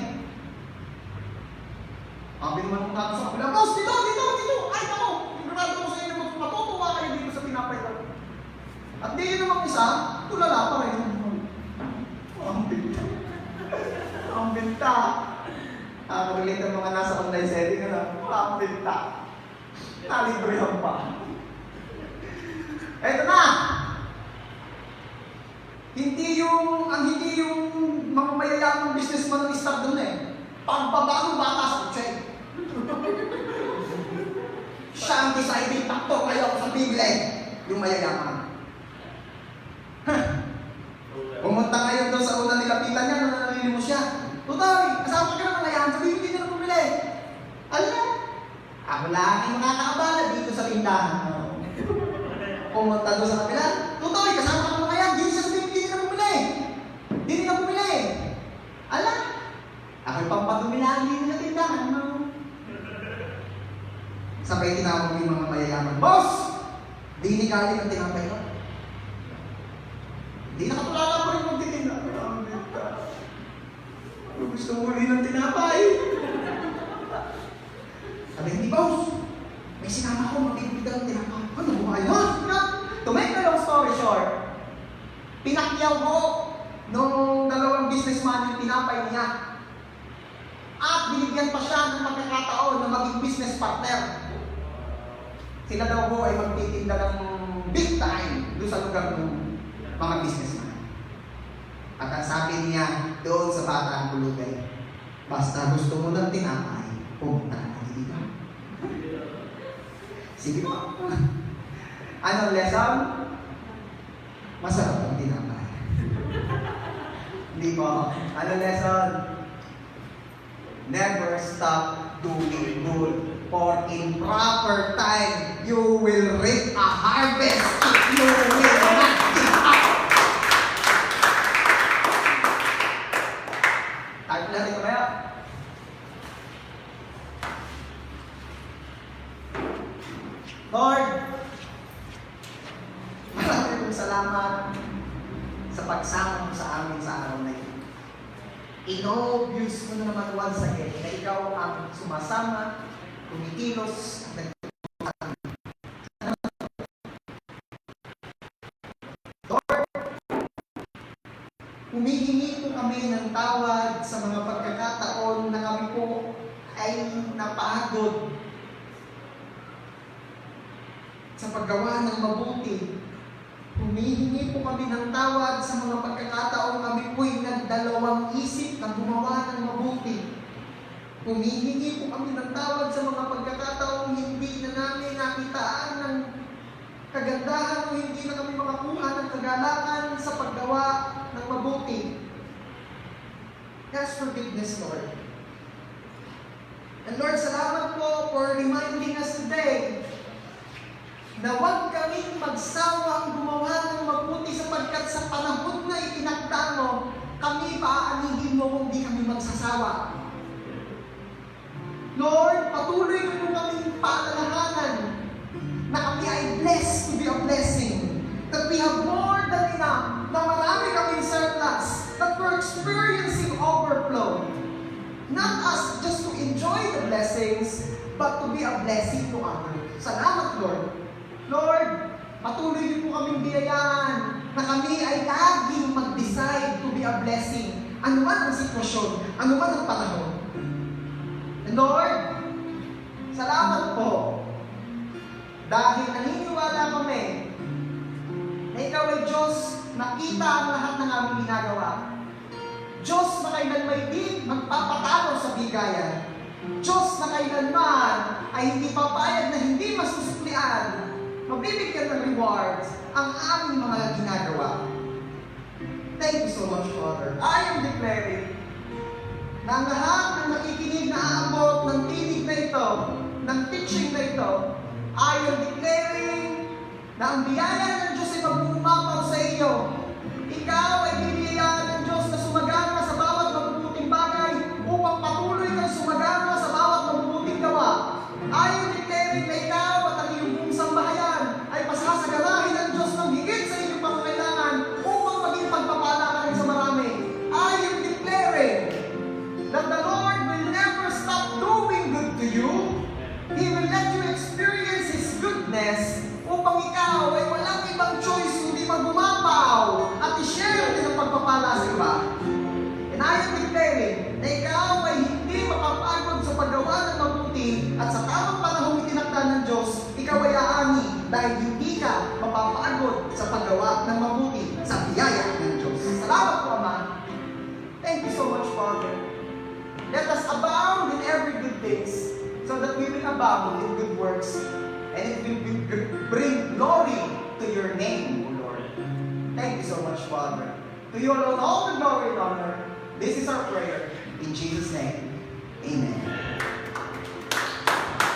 Sabi naman kung natin sa kapila, Boss, dito! Ay, ako! Sigurado ko sa inyo, matutuwa kayo dito sa tinapay ko. At di yun namang isa, tulala pa rin. Ang binta. Relate ang mga nasa online setting, ang binta. Nalibrehan pa. Eto na! Hindi yung mga mayayamang businessman ang start doon eh. Pagbabago bata sa kutse. Siya ang deciding factor kayo sa Biblia, yung mayayaman. Pumunta ngayon doon sa unang nilapitan niya, nung nalilimo siya. Tutoy, kasama ka na ngayon, sabihin hindi na bumili. Alam, ako lang ang makakaabala dito sa tindahan. Pumunta doon sa kapila, Tutoy, kasama ka na ngayon, hindi siya sabihin hindi na bumili. Hindi na bumili. Alam, ako'y pampadumilaan din sa tindahan. Sabay tinawag mo yung mga mayayaman, Boss! Di nigali ang tinapay ko. Di nakatulala mo rin magtitinda. Ano gusto mo rin ng tinapay? Sabi, hindi, Boss! May sinama ko, magbibigay ng tinapay. Ano mo kayo? To make a long story short, pinakyaw ko nung dalawang businessman yung tinapay niya. At binigyan pa siya ng pagkakataon na maging business partner. Sila daw po ay magtitinda ng big time doon sa lugar ng mga businessman. At ang sabi niya doon sa bata ang kulugay, basta gusto mo ng tinapay, pumunta ka dito. Sige po. Anong lesson? Masarap ang tinapay. Hindi po. Anong lesson? Never stop doing good, for in proper time, you will reap a harvest if you will not give up. Tayo natin kamaya. Lord, maraming salamat sa pagsama mo sa amin sa araw na ito. In-obvious mo na naman once again na ikaw ang sumasama, kumikilos, at Lord, Humihingi po kami ng tawad sa mga pagkakataon na kami po ay napagod sa paggawa ng mabuti. Humihingi po kami ng tawad sa mga pagkakataon kami po'y nagdalawang isip na gumawa ng mabuti. Humihingi po kami ng tawad sa mga pagkakataon hindi na namin nakitaan ng kagandahan o hindi na kami makakuha ng kagalakan sa paggawa ng mabuti. Ask forgiveness, Lord. And Lord, salamat po for reminding us today na huwag kaming magsawang gumawa ng mabuti sapagkat sa panahon na itinakda mo, kami paaanihin mo kung di kami magsasawa. Lord, patuloy mo po kaming paalalahanan na kami ay blessed to be a blessing, that we have more than enough, na marami kaming surplus, that we're experiencing overflow. Not us just to enjoy the blessings, but to be a blessing to others. Salamat, Lord. Lord, patuloy niyo po kaming biyayaan na kami ay laging mag-decide to be a blessing. Ano man ang sitwasyon, ano man ang panahon. And Lord, salamat po dahil naniniwala kami na Ikaw ay Diyos, nakita ang lahat ng aming ginagawa. Diyos na kailanman di magpapatalo sa bigayan. Diyos na kailanman ay hindi papayag na hindi masusuklian, mabibigyan ng rewards ang aming mga ginagawa. Thank you so much, Father. I am declaring na ang lahat ng nakikinig na aabot ng tinig na ito, ng teaching na ito, I am declaring na ang biyaya ng Diyos ay mag-uumapaw sa iyo. Ikaw ay bibiyayaan ng Diyos na sumagana sa bawat mabubuting bagay upang patuloy kang sumagana sa bawat mabubuting gawa. I am declaring na ikaw at ang iyong buong sambahayan ay pasasaganahin ng Diyos ng higit sa inyong pangangailangan upang maging pagpapala ka rin sa marami. I am declaring that the Lord will never stop doing good to you. He will let you experience His goodness upang ikaw ay walang ibang choice kundi magumapaw at i-share din ang pagpapala sa iba. And I am declaring na ikaw ay hindi mapapagod sa paggawa ng mabuti at sa tamang panahong itinakda ng Diyos, ikaw ay aani dahil hindi ka mapapagod sa paggawa ng mabuti sa biyaya ng Diyos. Salamat po, Ama. Thank you so much, Father. Let us abound in every good things so that we will abound in good works and it will bring glory to your name, O Lord. Thank you so much, Father. To you alone all the glory and honor. This is our prayer. In Jesus' name, amen.